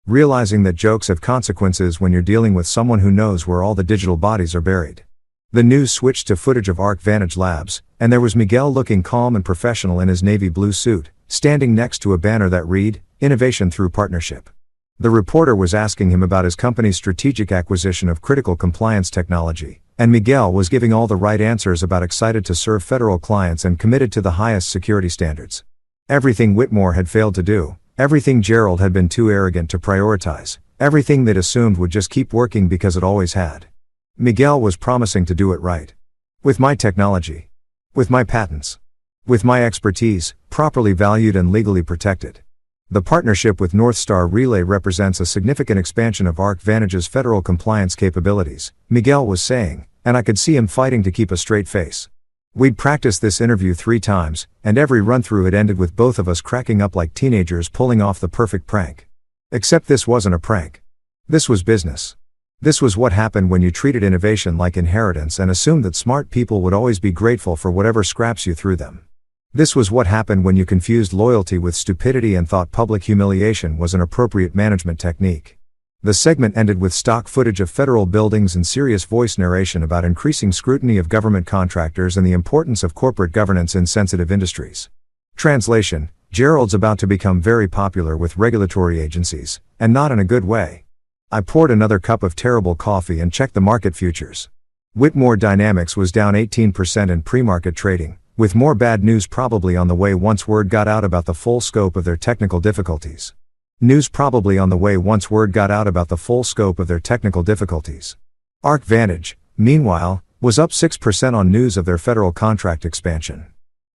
Speaker 1: realizing that jokes have consequences when you're dealing with someone who knows where all the digital bodies are buried. The news switched to footage of Arc Vantage Labs, and there was Miguel looking calm and professional in his navy blue suit, standing next to a banner that read, Innovation Through Partnership. The reporter was asking him about his company's strategic acquisition of critical compliance technology, and Miguel was giving all the right answers about excited to serve federal clients and committed to the highest security standards. Everything Whitmore had failed to do, everything Gerald had been too arrogant to prioritize, everything they'd assumed would just keep working because it always had. Miguel was promising to do it right. With my technology. With my patents. With my expertise, properly valued and legally protected. The partnership with North Star Relay represents a significant expansion of Arc Vantage's federal compliance capabilities, Miguel was saying, and I could see him fighting to keep a straight face. We'd practiced this interview 3 times, and every run-through had ended with both of us cracking up like teenagers pulling off the perfect prank. Except this wasn't a prank. This was business. This was what happened when you treated innovation like inheritance and assumed that smart people would always be grateful for whatever scraps you threw them. This was what happened when you confused loyalty with stupidity and thought public humiliation was an appropriate management technique. The segment ended with stock footage of federal buildings and serious voice narration about increasing scrutiny of government contractors and the importance of corporate governance in sensitive industries. Translation: Gerald's about to become very popular with regulatory agencies, and not in a good way. I poured another cup of terrible coffee and checked the market futures. Whitmore Dynamics was down 18% in pre-market trading, with more bad news probably on the way once word got out about the full scope of their technical difficulties. ARK Vantage, meanwhile, was up 6% on news of their federal contract expansion.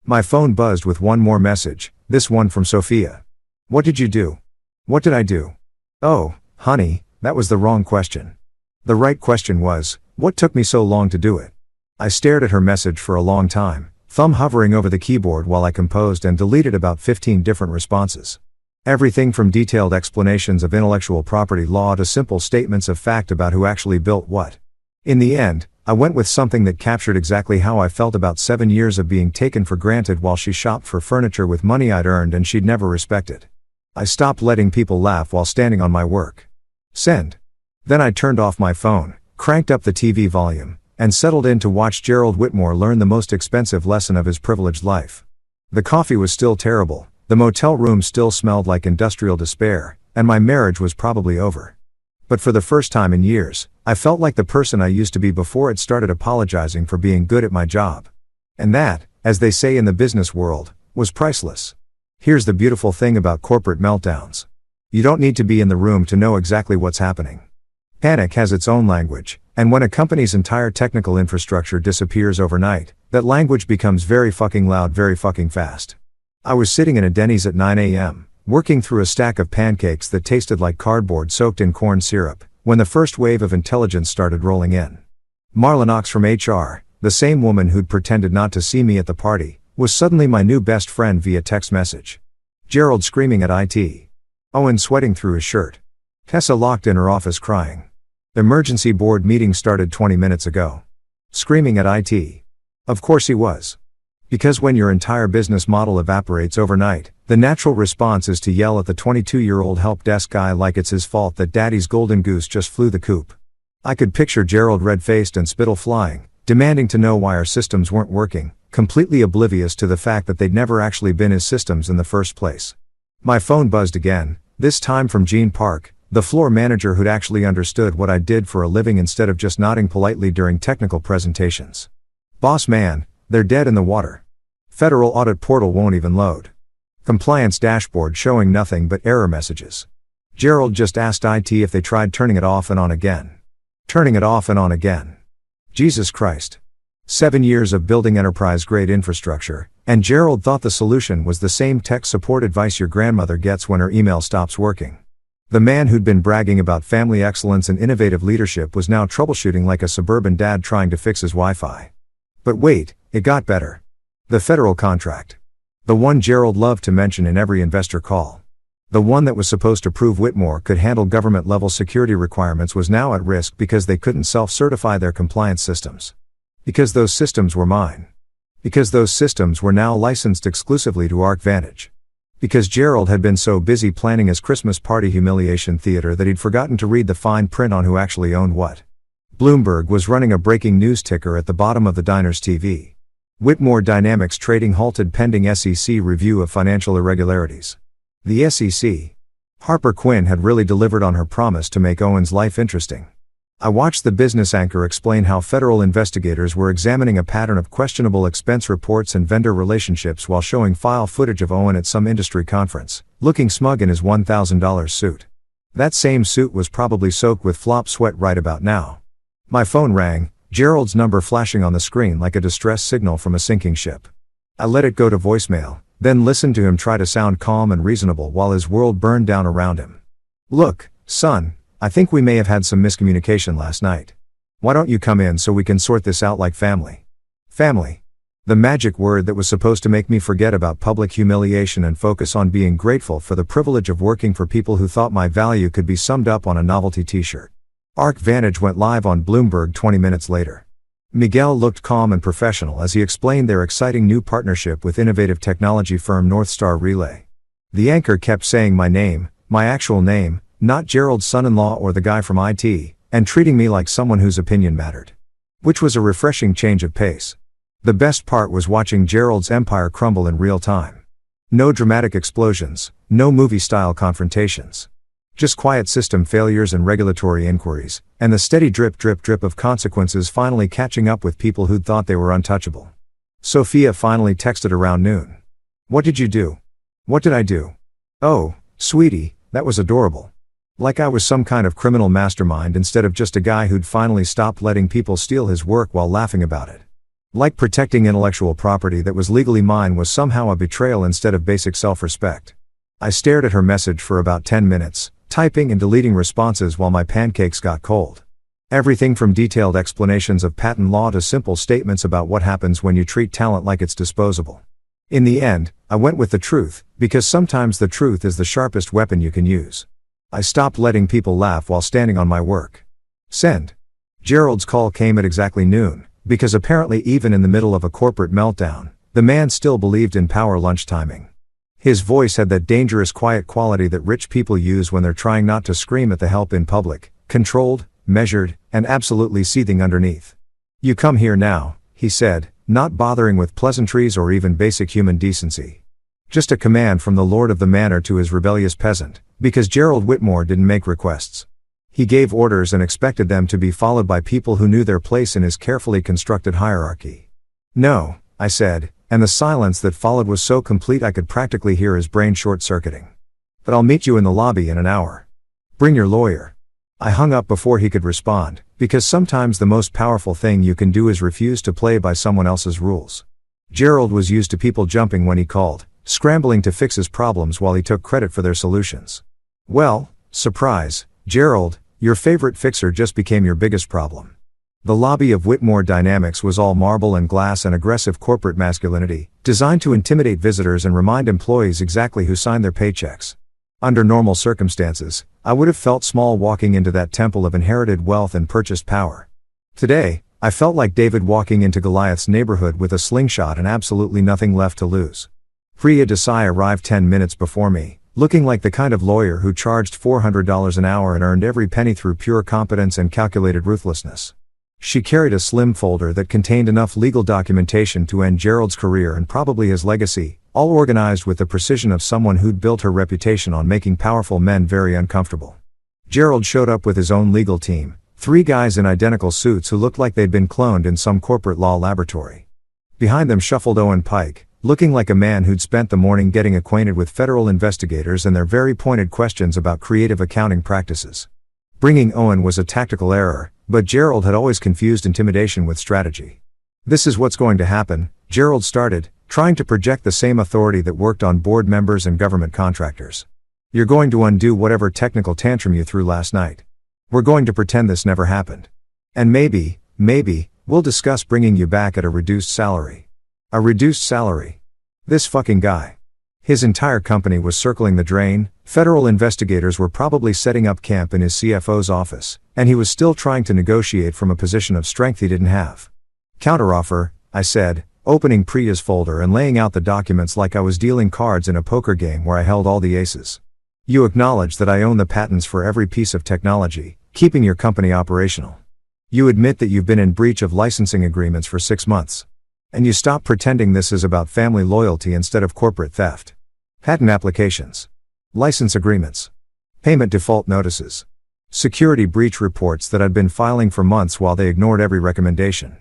Speaker 1: My phone buzzed with one more message, this one from Sophia. What did you do? What did I do? Oh, honey, that was the wrong question. The right question was, what took me so long to do it? I stared at her message for a long time, thumb hovering over the keyboard while I composed and deleted about 15 different responses. Everything from detailed explanations of intellectual property law to simple statements of fact about who actually built what. In the end, I went with something that captured exactly how I felt about 7 years of being taken for granted while she shopped for furniture with money I'd earned and she'd never respected. I stopped letting people laugh while standing on my work. Send. Then I turned off my phone, cranked up the TV volume, and settled in to watch Gerald Whitmore learn the most expensive lesson of his privileged life. The coffee was still terrible, the motel room still smelled like industrial despair, and my marriage was probably over. But for the first time in years, I felt like the person I used to be before it started apologizing for being good at my job. And that, as they say in the business world, was priceless. Here's the beautiful thing about corporate meltdowns. You don't need to be in the room to know exactly what's happening. Panic has its own language, and when a company's entire technical infrastructure disappears overnight, that language becomes very fucking loud very fucking fast. I was sitting in a Denny's at 9 a.m., working through a stack of pancakes that tasted like cardboard soaked in corn syrup, when the first wave of intelligence started rolling in. Marla Knox from HR, the same woman who'd pretended not to see me at the party, was suddenly my new best friend via text message. Gerald screaming at IT. Owen sweating through his shirt. Tessa locked in her office crying. Emergency board meeting started 20 minutes ago. Screaming at IT. Of course he was. Because when your entire business model evaporates overnight, the natural response is to yell at the 22-year-old help desk guy like it's his fault that daddy's golden goose just flew the coop. I could picture Gerald red-faced and spittle flying, demanding to know why our systems weren't working, completely oblivious to the fact that they'd never actually been his systems in the first place. My phone buzzed again, this time from Gene Park, the floor manager who'd actually understood what I did for a living instead of just nodding politely during technical presentations. Boss man, they're dead in the water. Federal audit portal won't even load. Compliance dashboard showing nothing but error messages. Gerald just asked IT if they tried turning it off and on again. Turning it off and on again. Jesus Christ. 7 years of building enterprise-grade infrastructure, and Gerald thought the solution was the same tech support advice your grandmother gets when her email stops working. The man who'd been bragging about family excellence and innovative leadership was now troubleshooting like a suburban dad trying to fix his Wi-Fi. But wait, it got better. The federal contract. The one Gerald loved to mention in every investor call. The one that was supposed to prove Whitmore could handle government-level security requirements was now at risk because they couldn't self-certify their compliance systems. Because those systems were mine. Because those systems were now licensed exclusively to ARK Vantage. Because Gerald had been so busy planning his Christmas party humiliation theater that he'd forgotten to read the fine print on who actually owned what. Bloomberg was running a breaking news ticker at the bottom of the diner's TV. Whitmore Dynamics trading halted pending SEC review of financial irregularities. The SEC. Harper Quinn had really delivered on her promise to make Owen's life interesting. I watched the business anchor explain how federal investigators were examining a pattern of questionable expense reports and vendor relationships while showing file footage of Owen at some industry conference, looking smug in his $1,000 suit. That same suit was probably soaked with flop sweat right about now. My phone rang, Gerald's number flashing on the screen like a distress signal from a sinking ship. I let it go to voicemail, then listened to him try to sound calm and reasonable while his world burned down around him. Look, son, I think we may have had some miscommunication last night. Why don't you come in so we can sort this out like family? Family. The magic word that was supposed to make me forget about public humiliation and focus on being grateful for the privilege of working for people who thought my value could be summed up on a novelty t-shirt. Arc Vantage went live on Bloomberg 20 minutes later. Miguel looked calm and professional as he explained their exciting new partnership with innovative technology firm North Star Relay. The anchor kept saying my name, my actual name, not Gerald's son-in-law or the guy from IT, and treating me like someone whose opinion mattered. Which was a refreshing change of pace. The best part was watching Gerald's empire crumble in real time. No dramatic explosions, no movie-style confrontations. Just quiet system failures and regulatory inquiries, and the steady drip of consequences finally catching up with people who'd thought they were untouchable. Sophia finally texted around noon. "What did you do?" "What did I do?" "Oh, sweetie, that was adorable." Like I was some kind of criminal mastermind instead of just a guy who'd finally stopped letting people steal his work while laughing about it. Like protecting intellectual property that was legally mine was somehow a betrayal instead of basic self-respect. I stared at her message for about 10 minutes, typing and deleting responses while my pancakes got cold. Everything from detailed explanations of patent law to simple statements about what happens when you treat talent like it's disposable. In the end, I went with the truth, because sometimes the truth is the sharpest weapon you can use. I stopped letting people laugh while standing on my work. Send. Gerald's call came at exactly noon, because apparently even in the middle of a corporate meltdown, the man still believed in power lunch timing. His voice had that dangerous quiet quality that rich people use when they're trying not to scream at the help in public, controlled, measured, and absolutely seething underneath. "You come here now," he said, not bothering with pleasantries or even basic human decency. Just a command from the lord of the manor to his rebellious peasant, because Gerald Whitmore didn't make requests. He gave orders and expected them to be followed by people who knew their place in his carefully constructed hierarchy. "No," I said, and the silence that followed was so complete I could practically hear his brain short-circuiting. "But I'll meet you in the lobby in an hour. Bring your lawyer." I hung up before he could respond, because sometimes the most powerful thing you can do is refuse to play by someone else's rules. Gerald was used to people jumping when he called, scrambling to fix his problems while he took credit for their solutions. Well, surprise, Gerald, your favorite fixer just became your biggest problem. The lobby of Whitmore Dynamics was all marble and glass and aggressive corporate masculinity, designed to intimidate visitors and remind employees exactly who signed their paychecks. Under normal circumstances, I would have felt small walking into that temple of inherited wealth and purchased power. Today, I felt like David walking into Goliath's neighborhood with a slingshot and absolutely nothing left to lose. Priya Desai arrived 10 minutes before me, looking like the kind of lawyer who charged $400 an hour and earned every penny through pure competence and calculated ruthlessness. She carried a slim folder that contained enough legal documentation to end Gerald's career and probably his legacy, all organized with the precision of someone who'd built her reputation on making powerful men very uncomfortable. Gerald showed up with his own legal team, 3 guys in identical suits who looked like they'd been cloned in some corporate law laboratory. Behind them shuffled Owen Pike, looking like a man who'd spent the morning getting acquainted with federal investigators and their very pointed questions about creative accounting practices. Bringing Owen was a tactical error, but Gerald had always confused intimidation with strategy. "This is what's going to happen," Gerald started, trying to project the same authority that worked on board members and government contractors. "You're going to undo whatever technical tantrum you threw last night. We're going to pretend this never happened. And maybe, we'll discuss bringing you back at a reduced salary." A reduced salary. This fucking guy. His entire company was circling the drain, federal investigators were probably setting up camp in his CFO's office, and he was still trying to negotiate from a position of strength he didn't have. "Counteroffer," I said, opening Priya's folder and laying out the documents like I was dealing cards in a poker game where I held all the aces. "You acknowledge that I own the patents for every piece of technology, keeping your company operational. You admit that you've been in breach of licensing agreements for 6 months. And you stop pretending this is about family loyalty instead of corporate theft. Patent applications. License agreements. Payment default notices. Security breach reports that I'd been filing for months while they ignored every recommendation.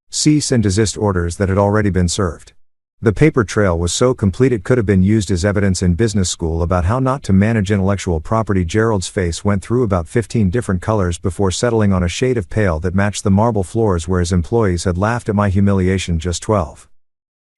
Speaker 1: Cease and desist orders that had already been served." The paper trail was so complete it could have been used as evidence in business school about how not to manage intellectual property. Gerald's face went through about 15 different colors before settling on a shade of pale that matched the marble floors where his employees had laughed at my humiliation just 12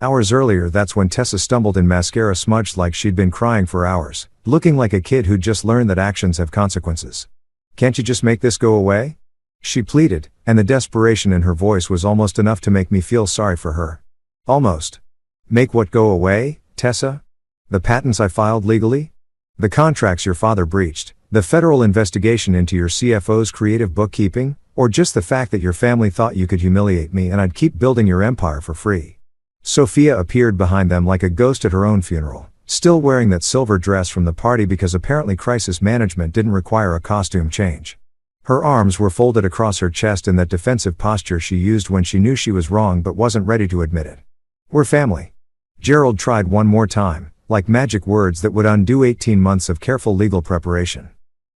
Speaker 1: hours earlier. That's when Tessa stumbled in mascara smudged like she'd been crying for hours, looking like a kid who'd just learned that actions have consequences. "Can't you just make this go away?" she pleaded, and the desperation in her voice was almost enough to make me feel sorry for her. Almost. Make what go away, Tessa? The patents I filed legally? The contracts your father breached? The federal investigation into your CFO's creative bookkeeping? Or just the fact that your family thought you could humiliate me and I'd keep building your empire for free? Sophia appeared behind them like a ghost at her own funeral, still wearing that silver dress from the party because apparently crisis management didn't require a costume change. Her arms were folded across her chest in that defensive posture she used when she knew she was wrong but wasn't ready to admit it. We're family. Gerald tried one more time, like magic words that would undo 18 months of careful legal preparation.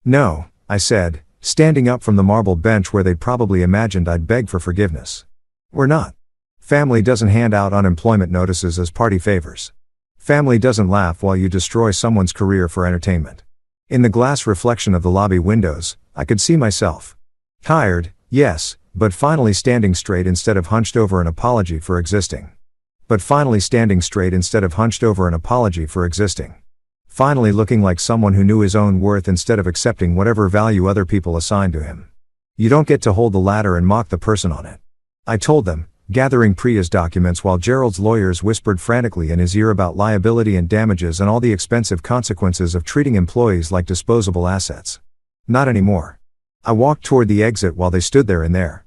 Speaker 1: No, I said, standing up from the marble bench where they'd probably imagined I'd beg for forgiveness. We're not. Family doesn't hand out unemployment notices as party favors. Family doesn't laugh while you destroy someone's career for entertainment. In the glass reflection of the lobby windows, I could see myself. Tired, yes, but finally standing straight instead of hunched over an apology for existing. Finally looking like someone who knew his own worth instead of accepting whatever value other people assigned to him. You don't get to hold the ladder and mock the person on it. I told them, gathering Priya's documents while Gerald's lawyers whispered frantically in his ear about liability and damages and all the expensive consequences of treating employees like disposable assets. Not anymore. I walked toward the exit while they stood there in their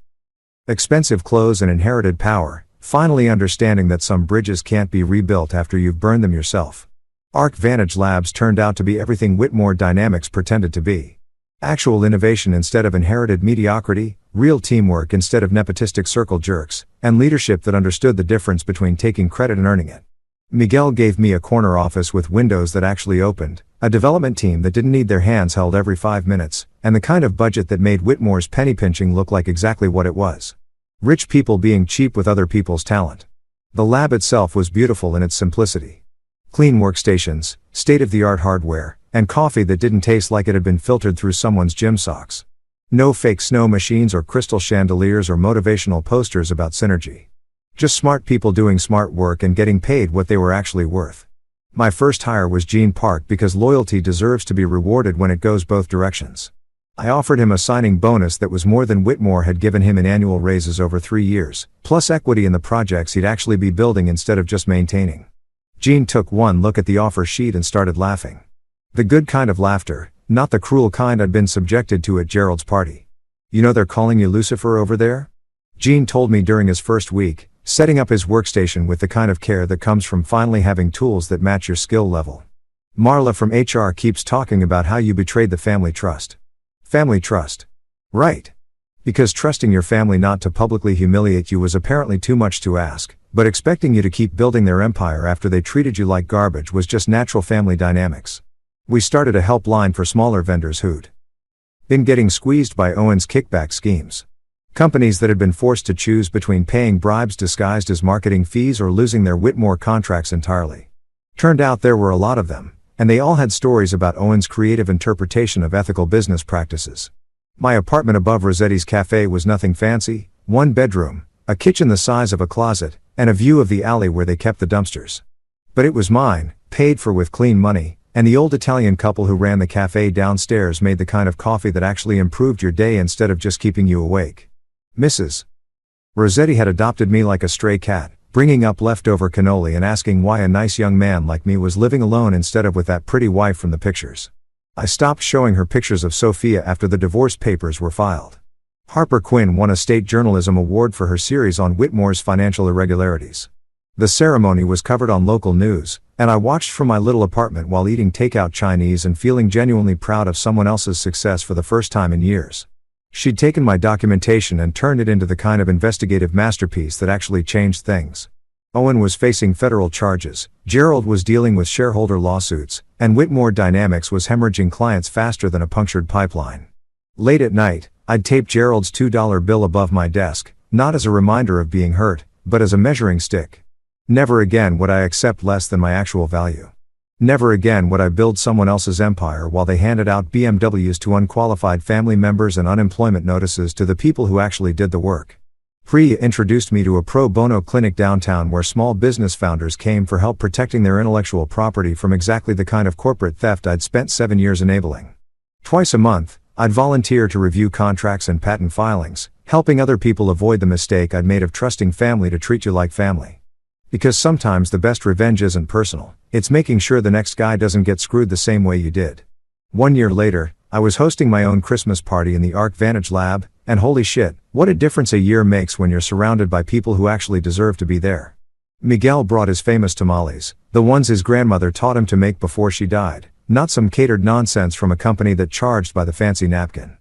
Speaker 1: expensive clothes and inherited power, finally understanding that some bridges can't be rebuilt after you've burned them yourself. Arc Vantage Labs turned out to be everything Whitmore Dynamics pretended to be. Actual innovation instead of inherited mediocrity, real teamwork instead of nepotistic circle jerks, and leadership that understood the difference between taking credit and earning it. Miguel gave me a corner office with windows that actually opened, a development team that didn't need their hands held every 5 minutes, and the kind of budget that made Whitmore's penny pinching look like exactly what it was. Rich people being cheap with other people's talent. The lab itself was beautiful in its simplicity. Clean workstations, state-of-the-art hardware, and coffee that didn't taste like it had been filtered through someone's gym socks. No fake snow machines or crystal chandeliers or motivational posters about synergy. Just smart people doing smart work and getting paid what they were actually worth. My first hire was Gene Park because loyalty deserves to be rewarded when it goes both directions. I offered him a signing bonus that was more than Whitmore had given him in annual raises over 3 years, plus equity in the projects he'd actually be building instead of just maintaining. Gene took one look at the offer sheet and started laughing. The good kind of laughter, not the cruel kind I'd been subjected to at Gerald's party. You know they're calling you Lucifer over there? Gene told me during his first week, setting up his workstation with the kind of care that comes from finally having tools that match your skill level. Marla from HR keeps talking about how you betrayed the family trust. Family trust. Right. Because trusting your family not to publicly humiliate you was apparently too much to ask, but expecting you to keep building their empire after they treated you like garbage was just natural family dynamics. We started a helpline for smaller vendors who'd been getting squeezed by Owen's kickback schemes. Companies that had been forced to choose between paying bribes disguised as marketing fees or losing their Whitmore contracts entirely. Turned out there were a lot of them, and they all had stories about Owen's creative interpretation of ethical business practices. My apartment above Rossetti's cafe was nothing fancy, 1 bedroom, a kitchen the size of a closet, and a view of the alley where they kept the dumpsters. But it was mine, paid for with clean money, and the old Italian couple who ran the cafe downstairs made the kind of coffee that actually improved your day instead of just keeping you awake. Mrs. Rossetti had adopted me like a stray cat, bringing up leftover cannoli and asking why a nice young man like me was living alone instead of with that pretty wife from the pictures. I stopped showing her pictures of Sophia after the divorce papers were filed. Harper Quinn won a state journalism award for her series on Whitmore's financial irregularities. The ceremony was covered on local news, and I watched from my little apartment while eating takeout Chinese and feeling genuinely proud of someone else's success for the first time in years. She'd taken my documentation and turned it into the kind of investigative masterpiece that actually changed things. Owen was facing federal charges, Gerald was dealing with shareholder lawsuits, and Whitmore Dynamics was hemorrhaging clients faster than a punctured pipeline. Late at night, I'd tape Gerald's $2 bill above my desk, not as a reminder of being hurt, but as a measuring stick. Never again would I accept less than my actual value. Never again would I build someone else's empire while they handed out BMWs to unqualified family members and unemployment notices to the people who actually did the work. Priya introduced me to a pro bono clinic downtown where small business founders came for help protecting their intellectual property from exactly the kind of corporate theft I'd spent 7 years enabling. Twice a month, I'd volunteer to review contracts and patent filings, helping other people avoid the mistake I'd made of trusting family to treat you like family. Because sometimes the best revenge isn't personal, it's making sure the next guy doesn't get screwed the same way you did. 1 year later, I was hosting my own Christmas party in the Arc Vantage Lab, and holy shit, what a difference a year makes when you're surrounded by people who actually deserve to be there. Miguel brought his famous tamales, the ones his grandmother taught him to make before she died, not some catered nonsense from a company that charged by the fancy napkin.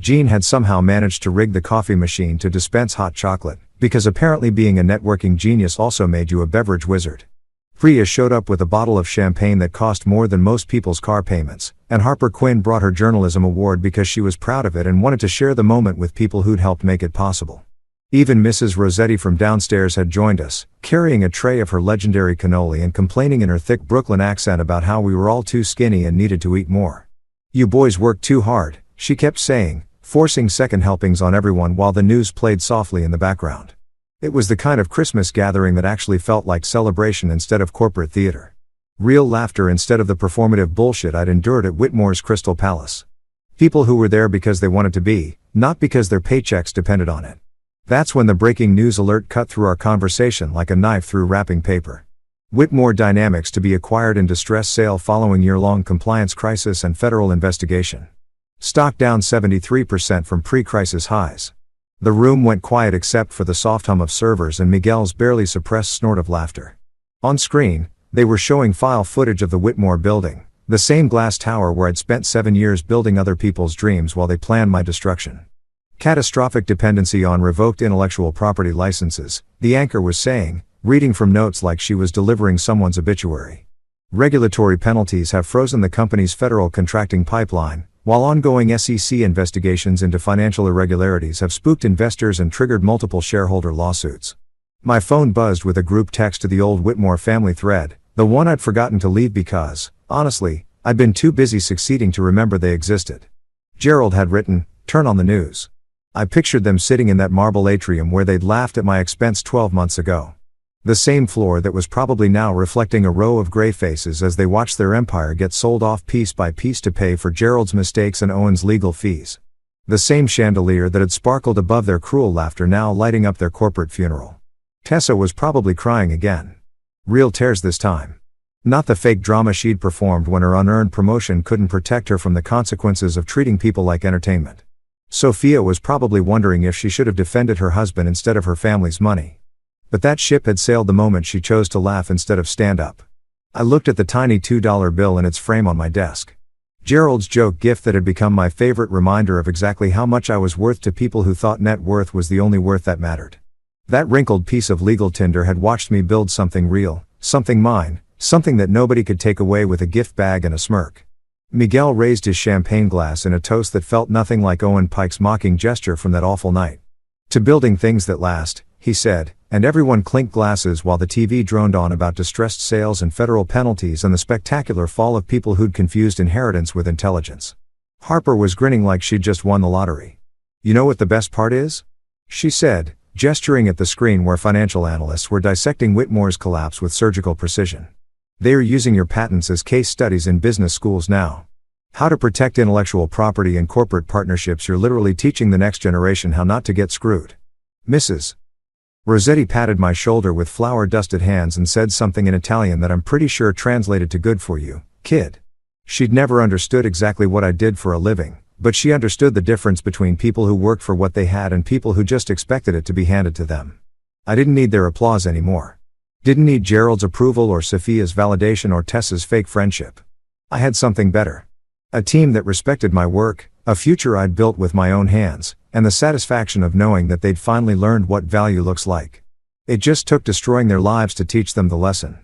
Speaker 1: Jean had somehow managed to rig the coffee machine to dispense hot chocolate, because apparently being a networking genius also made you a beverage wizard. Priya showed up with a bottle of champagne that cost more than most people's car payments, and Harper Quinn brought her journalism award because she was proud of it and wanted to share the moment with people who'd helped make it possible. Even Mrs. Rossetti from downstairs had joined us, carrying a tray of her legendary cannoli and complaining in her thick Brooklyn accent about how we were all too skinny and needed to eat more. "You boys work too hard," she kept saying, forcing second helpings on everyone while the news played softly in the background. It was the kind of Christmas gathering that actually felt like celebration instead of corporate theater. Real laughter instead of the performative bullshit I'd endured at Whitmore's Crystal Palace. People who were there because they wanted to be, not because their paychecks depended on it. That's when the breaking news alert cut through our conversation like a knife through wrapping paper. Whitmore Dynamics to be acquired in distress sale following year-long compliance crisis and federal investigation. Stock down 73% from pre-crisis highs. The room went quiet except for the soft hum of servers and Miguel's barely suppressed snort of laughter. On screen, they were showing file footage of the Whitmore building, the same glass tower where I'd spent 7 years building other people's dreams while they planned my destruction. Catastrophic dependency on revoked intellectual property licenses, the anchor was saying, reading from notes like she was delivering someone's obituary. Regulatory penalties have frozen the company's federal contracting pipeline, while ongoing SEC investigations into financial irregularities have spooked investors and triggered multiple shareholder lawsuits. My phone buzzed with a group text to the old Whitmore family thread, the one I'd forgotten to leave because, honestly, I'd been too busy succeeding to remember they existed. Gerald had written, "Turn on the news." I pictured them sitting in that marble atrium where they'd laughed at my expense 12 months ago. The same floor that was probably now reflecting a row of gray faces as they watched their empire get sold off piece by piece to pay for Gerald's mistakes and Owen's legal fees. The same chandelier that had sparkled above their cruel laughter now lighting up their corporate funeral. Tessa was probably crying again. Real tears this time. Not the fake drama she'd performed when her unearned promotion couldn't protect her from the consequences of treating people like entertainment. Sophia was probably wondering if she should have defended her husband instead of her family's money. But that ship had sailed the moment she chose to laugh instead of stand up. I looked at the tiny $2 bill in its frame on my desk. Gerald's joke gift that had become my favorite reminder of exactly how much I was worth to people who thought net worth was the only worth that mattered. That wrinkled piece of legal tinder had watched me build something real, something mine, something that nobody could take away with a gift bag and a smirk. Miguel raised his champagne glass in a toast that felt nothing like Owen Pike's mocking gesture from that awful night. "To building things that last," he said, and everyone clinked glasses while the TV droned on about distressed sales and federal penalties and the spectacular fall of people who'd confused inheritance with intelligence. Harper was grinning like she'd just won the lottery. "You know what the best part is?" she said, gesturing at the screen where financial analysts were dissecting Whitmore's collapse with surgical precision. "They are using your patents as case studies in business schools now. How to protect intellectual property and corporate partnerships. You're literally teaching the next generation how not to get screwed." Mrs. Rossetti patted my shoulder with flour-dusted hands and said something in Italian that I'm pretty sure translated to "good for you, kid." She'd never understood exactly what I did for a living, but she understood the difference between people who worked for what they had and people who just expected it to be handed to them. I didn't need their applause anymore. Didn't need Gerald's approval or Sophia's validation or Tessa's fake friendship. I had something better. A team that respected my work, a future I'd built with my own hands, and the satisfaction of knowing that they'd finally learned what value looks like. It just took destroying their lives to teach them the lesson.